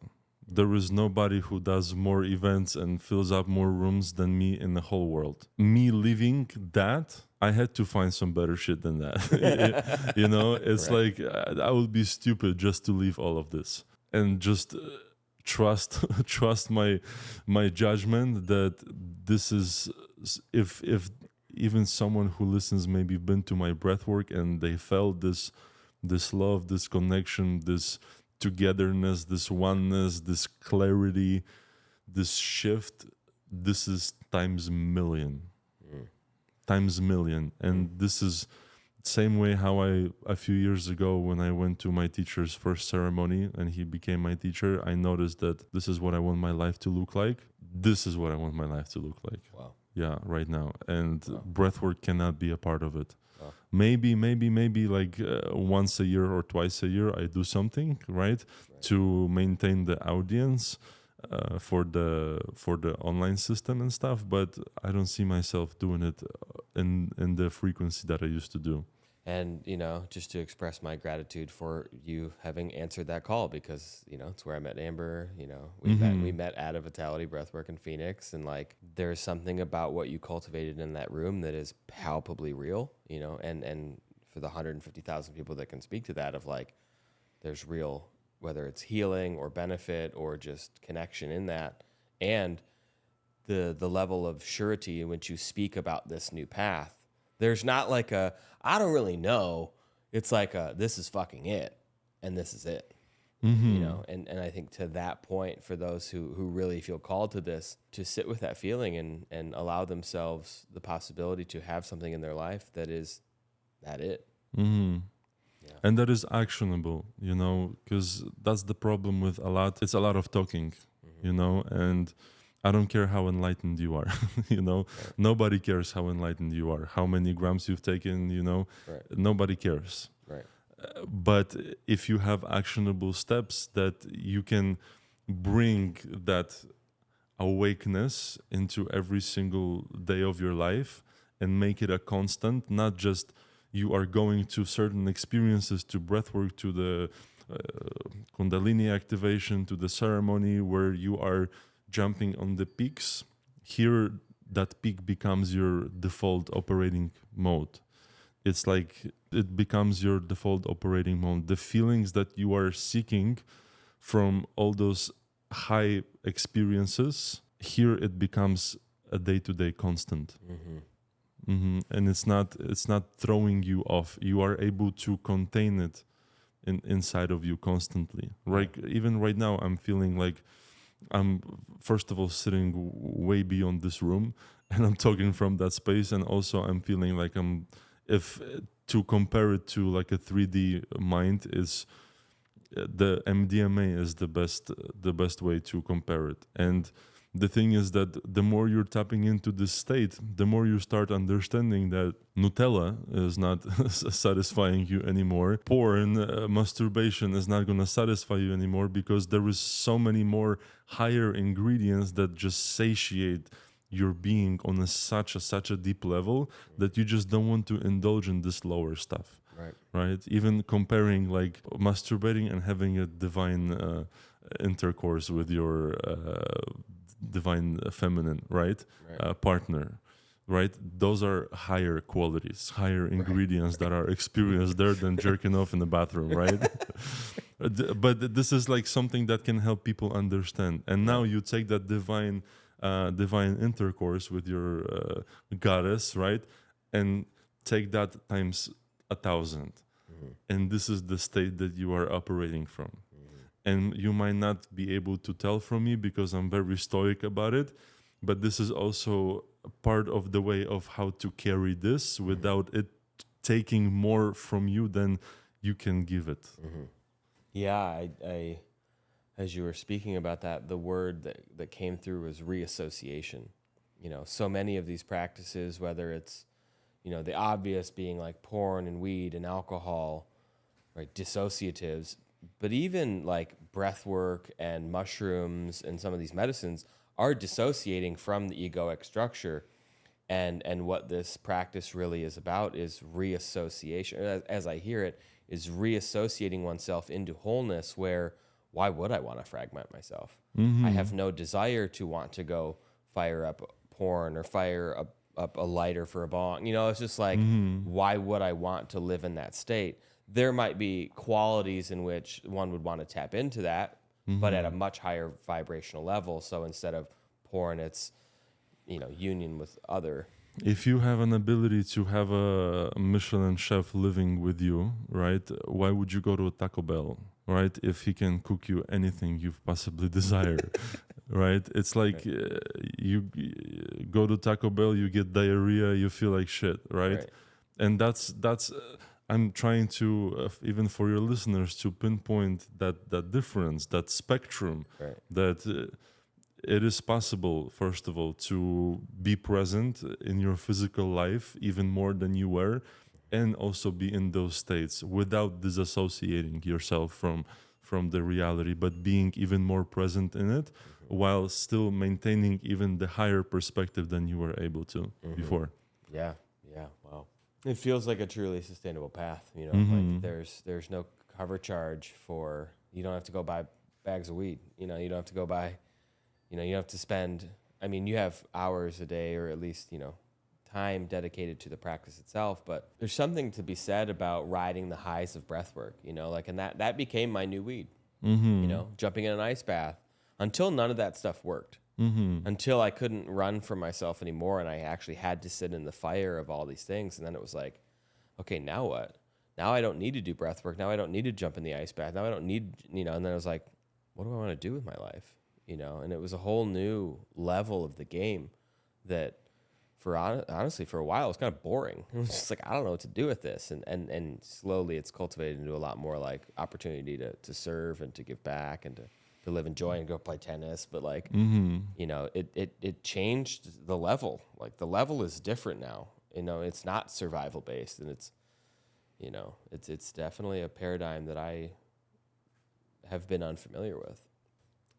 A: There is nobody who does more events and fills up more rooms than me in the whole world. Me leaving that, I had to find some better shit than that. It's
B: Right.
A: like I would be stupid just to leave all of this and just trust my judgment that this is, if even someone who listens maybe been to my breathwork and they felt this love, this connection, this togetherness, this oneness, this clarity, this shift, this is times million. And this is same way how a few years ago when I went to my teacher's first ceremony and he became my teacher, I noticed that this is what I want my life to look like. This is what I want my life to look like.
B: Wow.
A: Yeah, right now. And breathwork cannot be a part of it.
B: Wow.
A: Maybe like once a year or twice a year I do something, right? To maintain the audience for the online system and stuff, but I don't see myself doing it in the frequency that I used to do.
B: And, just to express my gratitude for you having answered that call, because, it's where I met Amber. We met at a Vitality Breathwork in Phoenix, and like there's something about what you cultivated in that room that is palpably real, and for the 150,000 people that can speak to that, of like there's real, whether it's healing or benefit or just connection in that, and the level of surety in which you speak about this new path. There's not like I don't really know. It's like this is fucking it, and this is it. And I think to that point, for those who really feel called to this, to sit with that feeling and allow themselves the possibility to have something in their life that is that it.
A: And that is actionable, because that's the problem with it's a lot of talking, and I don't care how enlightened you are, nobody cares how enlightened you are, how many grams you've taken, nobody cares.
B: Right.
A: But if you have actionable steps that you can bring that awakeness into every single day of your life and make it a constant, not just you are going to certain experiences, to breathwork, to the Kundalini activation, to the ceremony where you are jumping on the peaks. Here, that peak becomes your default operating mode. It's like it becomes your default operating mode. The feelings that you are seeking from all those high experiences, here it becomes a day-to-day constant. And it's not throwing you off. You are able to contain it inside of you constantly. Right? Even right now, I'm feeling like I'm first of all sitting way beyond this room, and I'm talking from that space, and also I'm feeling like if to compare it to like a 3D mind is the MDMA is the best way to compare it. And the thing is that the more you're tapping into this state, the more you start understanding that Nutella is not satisfying you anymore. Porn, masturbation is not going to satisfy you anymore, because there is so many more higher ingredients that just satiate your being on such a deep level that you just don't want to indulge in this lower stuff. Right? Even comparing like masturbating and having a divine intercourse with your divine feminine, right? Partner, right? Those are higher qualities, higher ingredients that are experienced there than jerking off in the bathroom, right? But this is like something that can help people understand. And now you take that divine intercourse with your goddess, right? And take that times 1,000. And this is the state that you are operating from. And you might not be able to tell from me because I'm very stoic about it, but this is also part of the way of how to carry this without it taking more from you than you can give it.
B: Yeah, I as you were speaking about that, the word that came through was reassociation. So many of these practices, whether it's, the obvious being like porn and weed and alcohol, right, dissociatives, but even like breath work and mushrooms and some of these medicines are dissociating from the egoic structure. And what this practice really is about is reassociation. As I hear it, is reassociating oneself into wholeness, where why would I want to fragment myself? I have no desire to want to go fire up porn or fire up a lighter for a bong. It's just like, why would I want to live in that state? There might be qualities in which one would want to tap into that, but at a much higher vibrational level. So instead of porn, it's, union with other.
A: If you have an ability to have a Michelin chef living with you, right, why would you go to a Taco Bell, right, if he can cook you anything you possibly desire, right? It's like you go to Taco Bell, you get diarrhea, you feel like shit, right? And that's I'm trying to, even for your listeners, to pinpoint that difference, that spectrum, that it is possible, first of all, to be present in your physical life even more than you were, and also be in those states without disassociating yourself from the reality, but being even more present in it while still maintaining even the higher perspective than you were able to before.
B: Yeah, wow. It feels like a truly sustainable path, like there's no cover charge for, you don't have to go buy bags of weed, you don't have to go buy, you have to spend, you have hours a day, or at least, time dedicated to the practice itself, but there's something to be said about riding the highs of breath work, and that became my new weed, jumping in an ice bath, until none of that stuff worked, until I couldn't run for myself anymore, and I actually had to sit in the fire of all these things. And then it was like, okay, now what? Now I don't need to do breath work. Now I don't need to jump in the ice bath. Now I don't need, and then I was like, what do I want to do with my life? And it was a whole new level of the game that, honestly, for a while, it was kind of boring. It was just like, I don't know what to do with this. And slowly it's cultivated into a lot more like opportunity to serve and to give back and to live in joy and go play tennis. But like, it changed the level. Like the level is different now. It's not survival based, and it's definitely a paradigm that I have been unfamiliar with.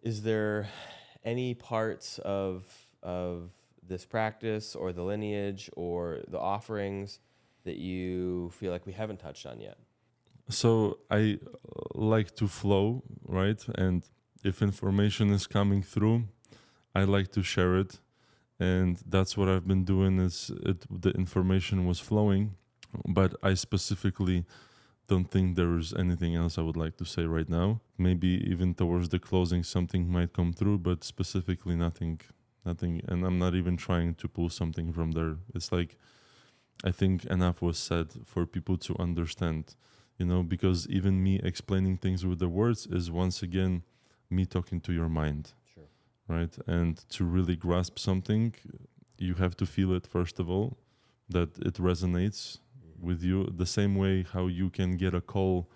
B: Is there any parts of this practice or the lineage or the offerings that you feel like we haven't touched on yet?
A: So I like to flow, right? And if information is coming through, I like to share it. And that's what I've been doing, the information was flowing, but I specifically don't think there is anything else I would like to say right now. Maybe even towards the closing something might come through, but specifically nothing. And I'm not even trying to pull something from there. It's like, I think enough was said for people to understand, because even me explaining things with the words is once again me talking to your mind.
B: Sure.
A: Right? And to really grasp something, you have to feel it first of all, that it resonates with you, the same way how you can get a call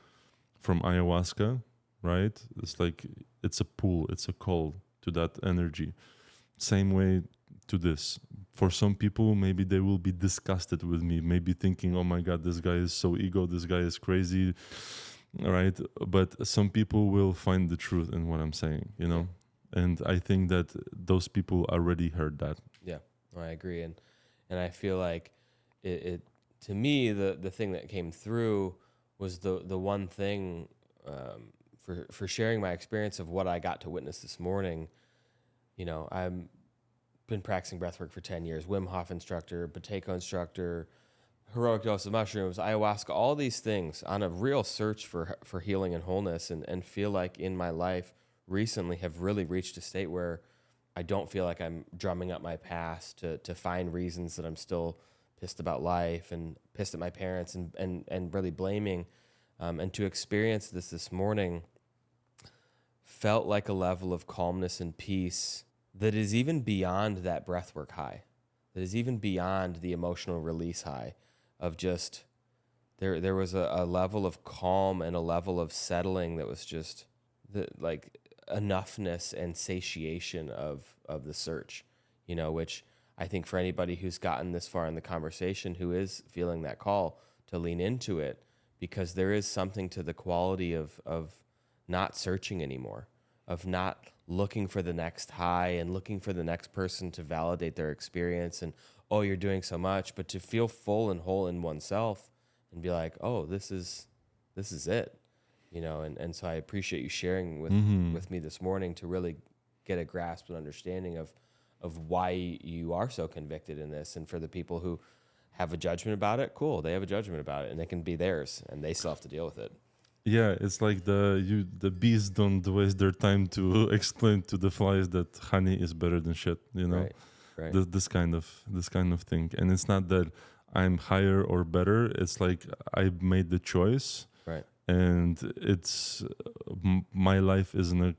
A: from ayahuasca, right? It's like, it's a pull, it's a call to that energy. Same way to this. For some people, maybe they will be disgusted with me, maybe thinking, oh my God, this guy is so ego, this guy is crazy, right? But some people will find the truth in what I'm saying, And I think that those people already heard that.
B: Yeah, I agree. And I feel like it to me, the thing that came through was the one thing for sharing my experience of what I got to witness this morning. I've been practicing breathwork for 10 years, Wim Hof instructor, Buteyko instructor, heroic dose of mushrooms, ayahuasca, all these things on a real search for healing and wholeness, and feel like in my life recently have really reached a state where I don't feel like I'm drumming up my past to find reasons that I'm still pissed about life and pissed at my parents and really blaming. And to experience this morning felt like a level of calmness and peace that is even beyond that breathwork high, that is even beyond the emotional release high of just there was a level of calm and a level of settling that was just the like enoughness and satiation of the search, which I think for anybody who's gotten this far in the conversation who is feeling that call to lean into it, because there is something to the quality of not searching anymore, of not looking for the next high and looking for the next person to validate their experience and, oh, you're doing so much, but to feel full and whole in oneself and be like, oh, this is it, and so I appreciate you sharing with me this morning to really get a grasp and understanding of why you are so convicted in this. And for the people who have a judgment about it, cool, they have a judgment about it and it can be theirs and they still have to deal with it.
A: Yeah, it's like the bees don't waste their time to explain to the flies that honey is better than shit,
B: Right.
A: This kind of thing. And it's not that I'm higher or better. It's like I made the choice,
B: Right.
A: and it's my life isn't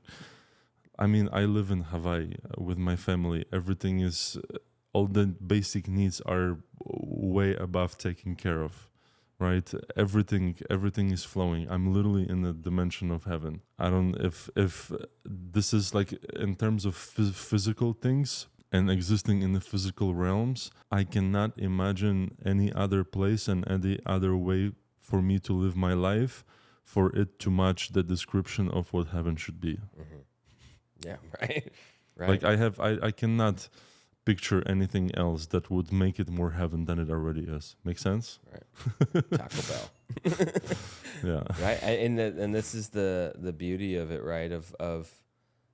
A: I live in Hawaii with my family. Everything is all the basic needs are way above taken care of. Right, everything is flowing. I'm literally in the dimension of heaven. I don't if this is like in terms of physical things and existing in the physical realms, I cannot imagine any other place and any other way for me to live my life for it to match the description of what heaven should be.
B: Yeah, right.
A: Like I cannot picture anything else that would make it more heaven than it already is. Make sense?
B: Right. Taco Bell.
A: Yeah.
B: Right. And this is the beauty of it, right? Of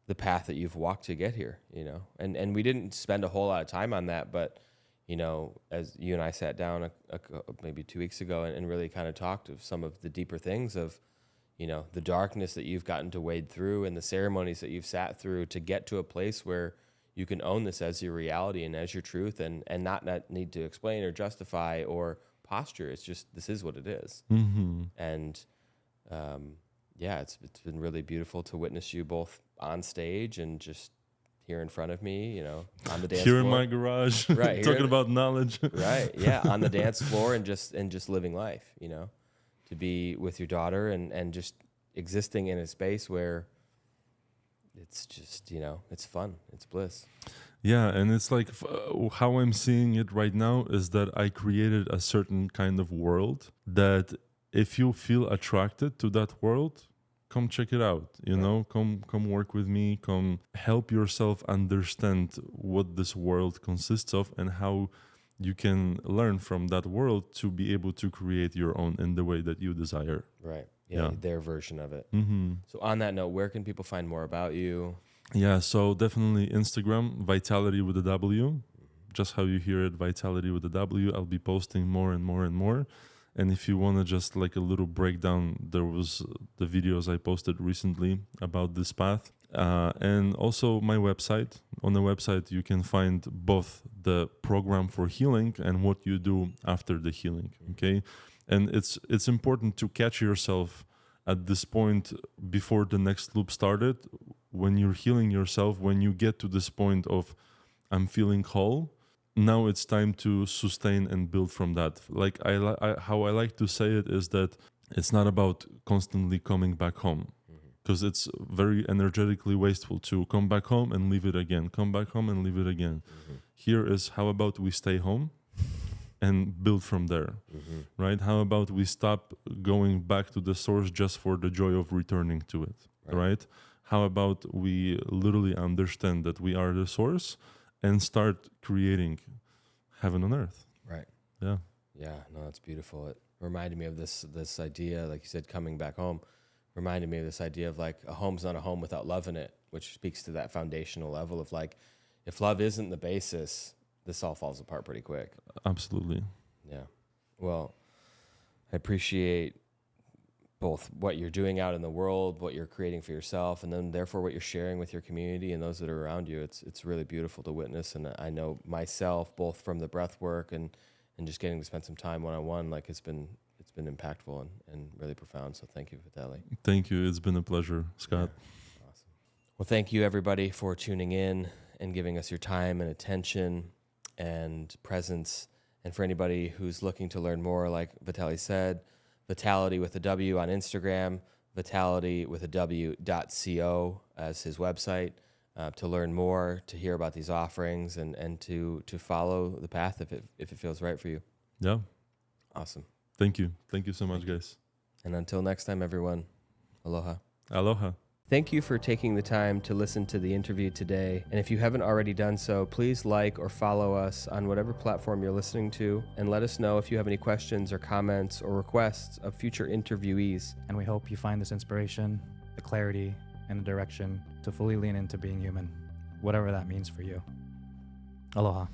B: the path that you've walked to get here, and we didn't spend a whole lot of time on that, but as you and I sat down maybe 2 weeks ago and really kind of talked of some of the deeper things of, the darkness that you've gotten to wade through and the ceremonies that you've sat through to get to a place where you can own this as your reality and as your truth and not need to explain or justify or posture. It's just, this is what it is.
A: Mm-hmm.
B: And it's been really beautiful to witness you both on stage and just here in front of me, on the dance
A: here
B: floor.
A: In my garage,
B: right,
A: talking about knowledge.
B: Right, yeah, on the dance floor and just living life, to be with your daughter and just existing in a space where it's just, it's fun. It's bliss.
A: Yeah, and it's like how I'm seeing it right now is that I created a certain kind of world that if you feel attracted to that world, come check it out. Come work with me. Come help yourself understand what this world consists of and how you can learn from that world to be able to create your own in the way that you desire.
B: Right. Yeah. Their version of it.
A: Mm-hmm.
B: So on that note, where can people find more about you?
A: Yeah, so definitely Instagram, Witality with a W, just how you hear it, Witality with a W. I'll be posting more and more and more. And if you want to just like a little breakdown, there was the videos I posted recently about this path. And also my website. On the website, you can find both the program for healing and what you do after the healing, okay? And it's important to catch yourself at this point before the next loop started. When you're healing yourself, when you get to this point of I'm feeling whole, now it's time to sustain and build from that. Like how I like to say it is that it's not about constantly coming back home, because it's very energetically wasteful to come back home and leave it again, come back home and leave it again. Here is how about we stay home and build from there, right? How about we stop going back to the source just for the joy of returning to it, right? How about we literally understand that we are the source and start creating heaven on earth?
B: Right.
A: Yeah.
B: Yeah, no, that's beautiful. It reminded me of this idea, like you said, coming back home, reminded me of this idea of like a home's not a home without love in it, which speaks to that foundational level of like, if love isn't the basis, this all falls apart pretty quick.
A: Absolutely.
B: Yeah. Well, I appreciate both what you're doing out in the world, what you're creating for yourself, and then therefore what you're sharing with your community and those that are around you. It's really beautiful to witness. And I know myself, both from the breath work and just getting to spend some time one-on-one, like it's been impactful and really profound. So thank you, Witalij.
A: Thank you. It's been a pleasure, Scott.
B: Yeah. Awesome. Well, thank you everybody for tuning in and giving us your time and attention and presence. And for anybody who's looking to learn more, like Witalij said, Witality with a W on Instagram, Witality with a W.co as his website, to learn more, to hear about these offerings, and to follow the path if it feels right for you.
A: Yeah.
B: Awesome.
A: Thank you. Thank you so much, guys.
B: And until next time, everyone, aloha.
A: Aloha.
B: Thank you for taking the time to listen to the interview today. And if you haven't already done so, please like or follow us on whatever platform you're listening to, and let us know if you have any questions or comments or requests of future interviewees.
C: And we hope you find this inspiration, the clarity, and the direction to fully lean into being human, whatever that means for you. Aloha.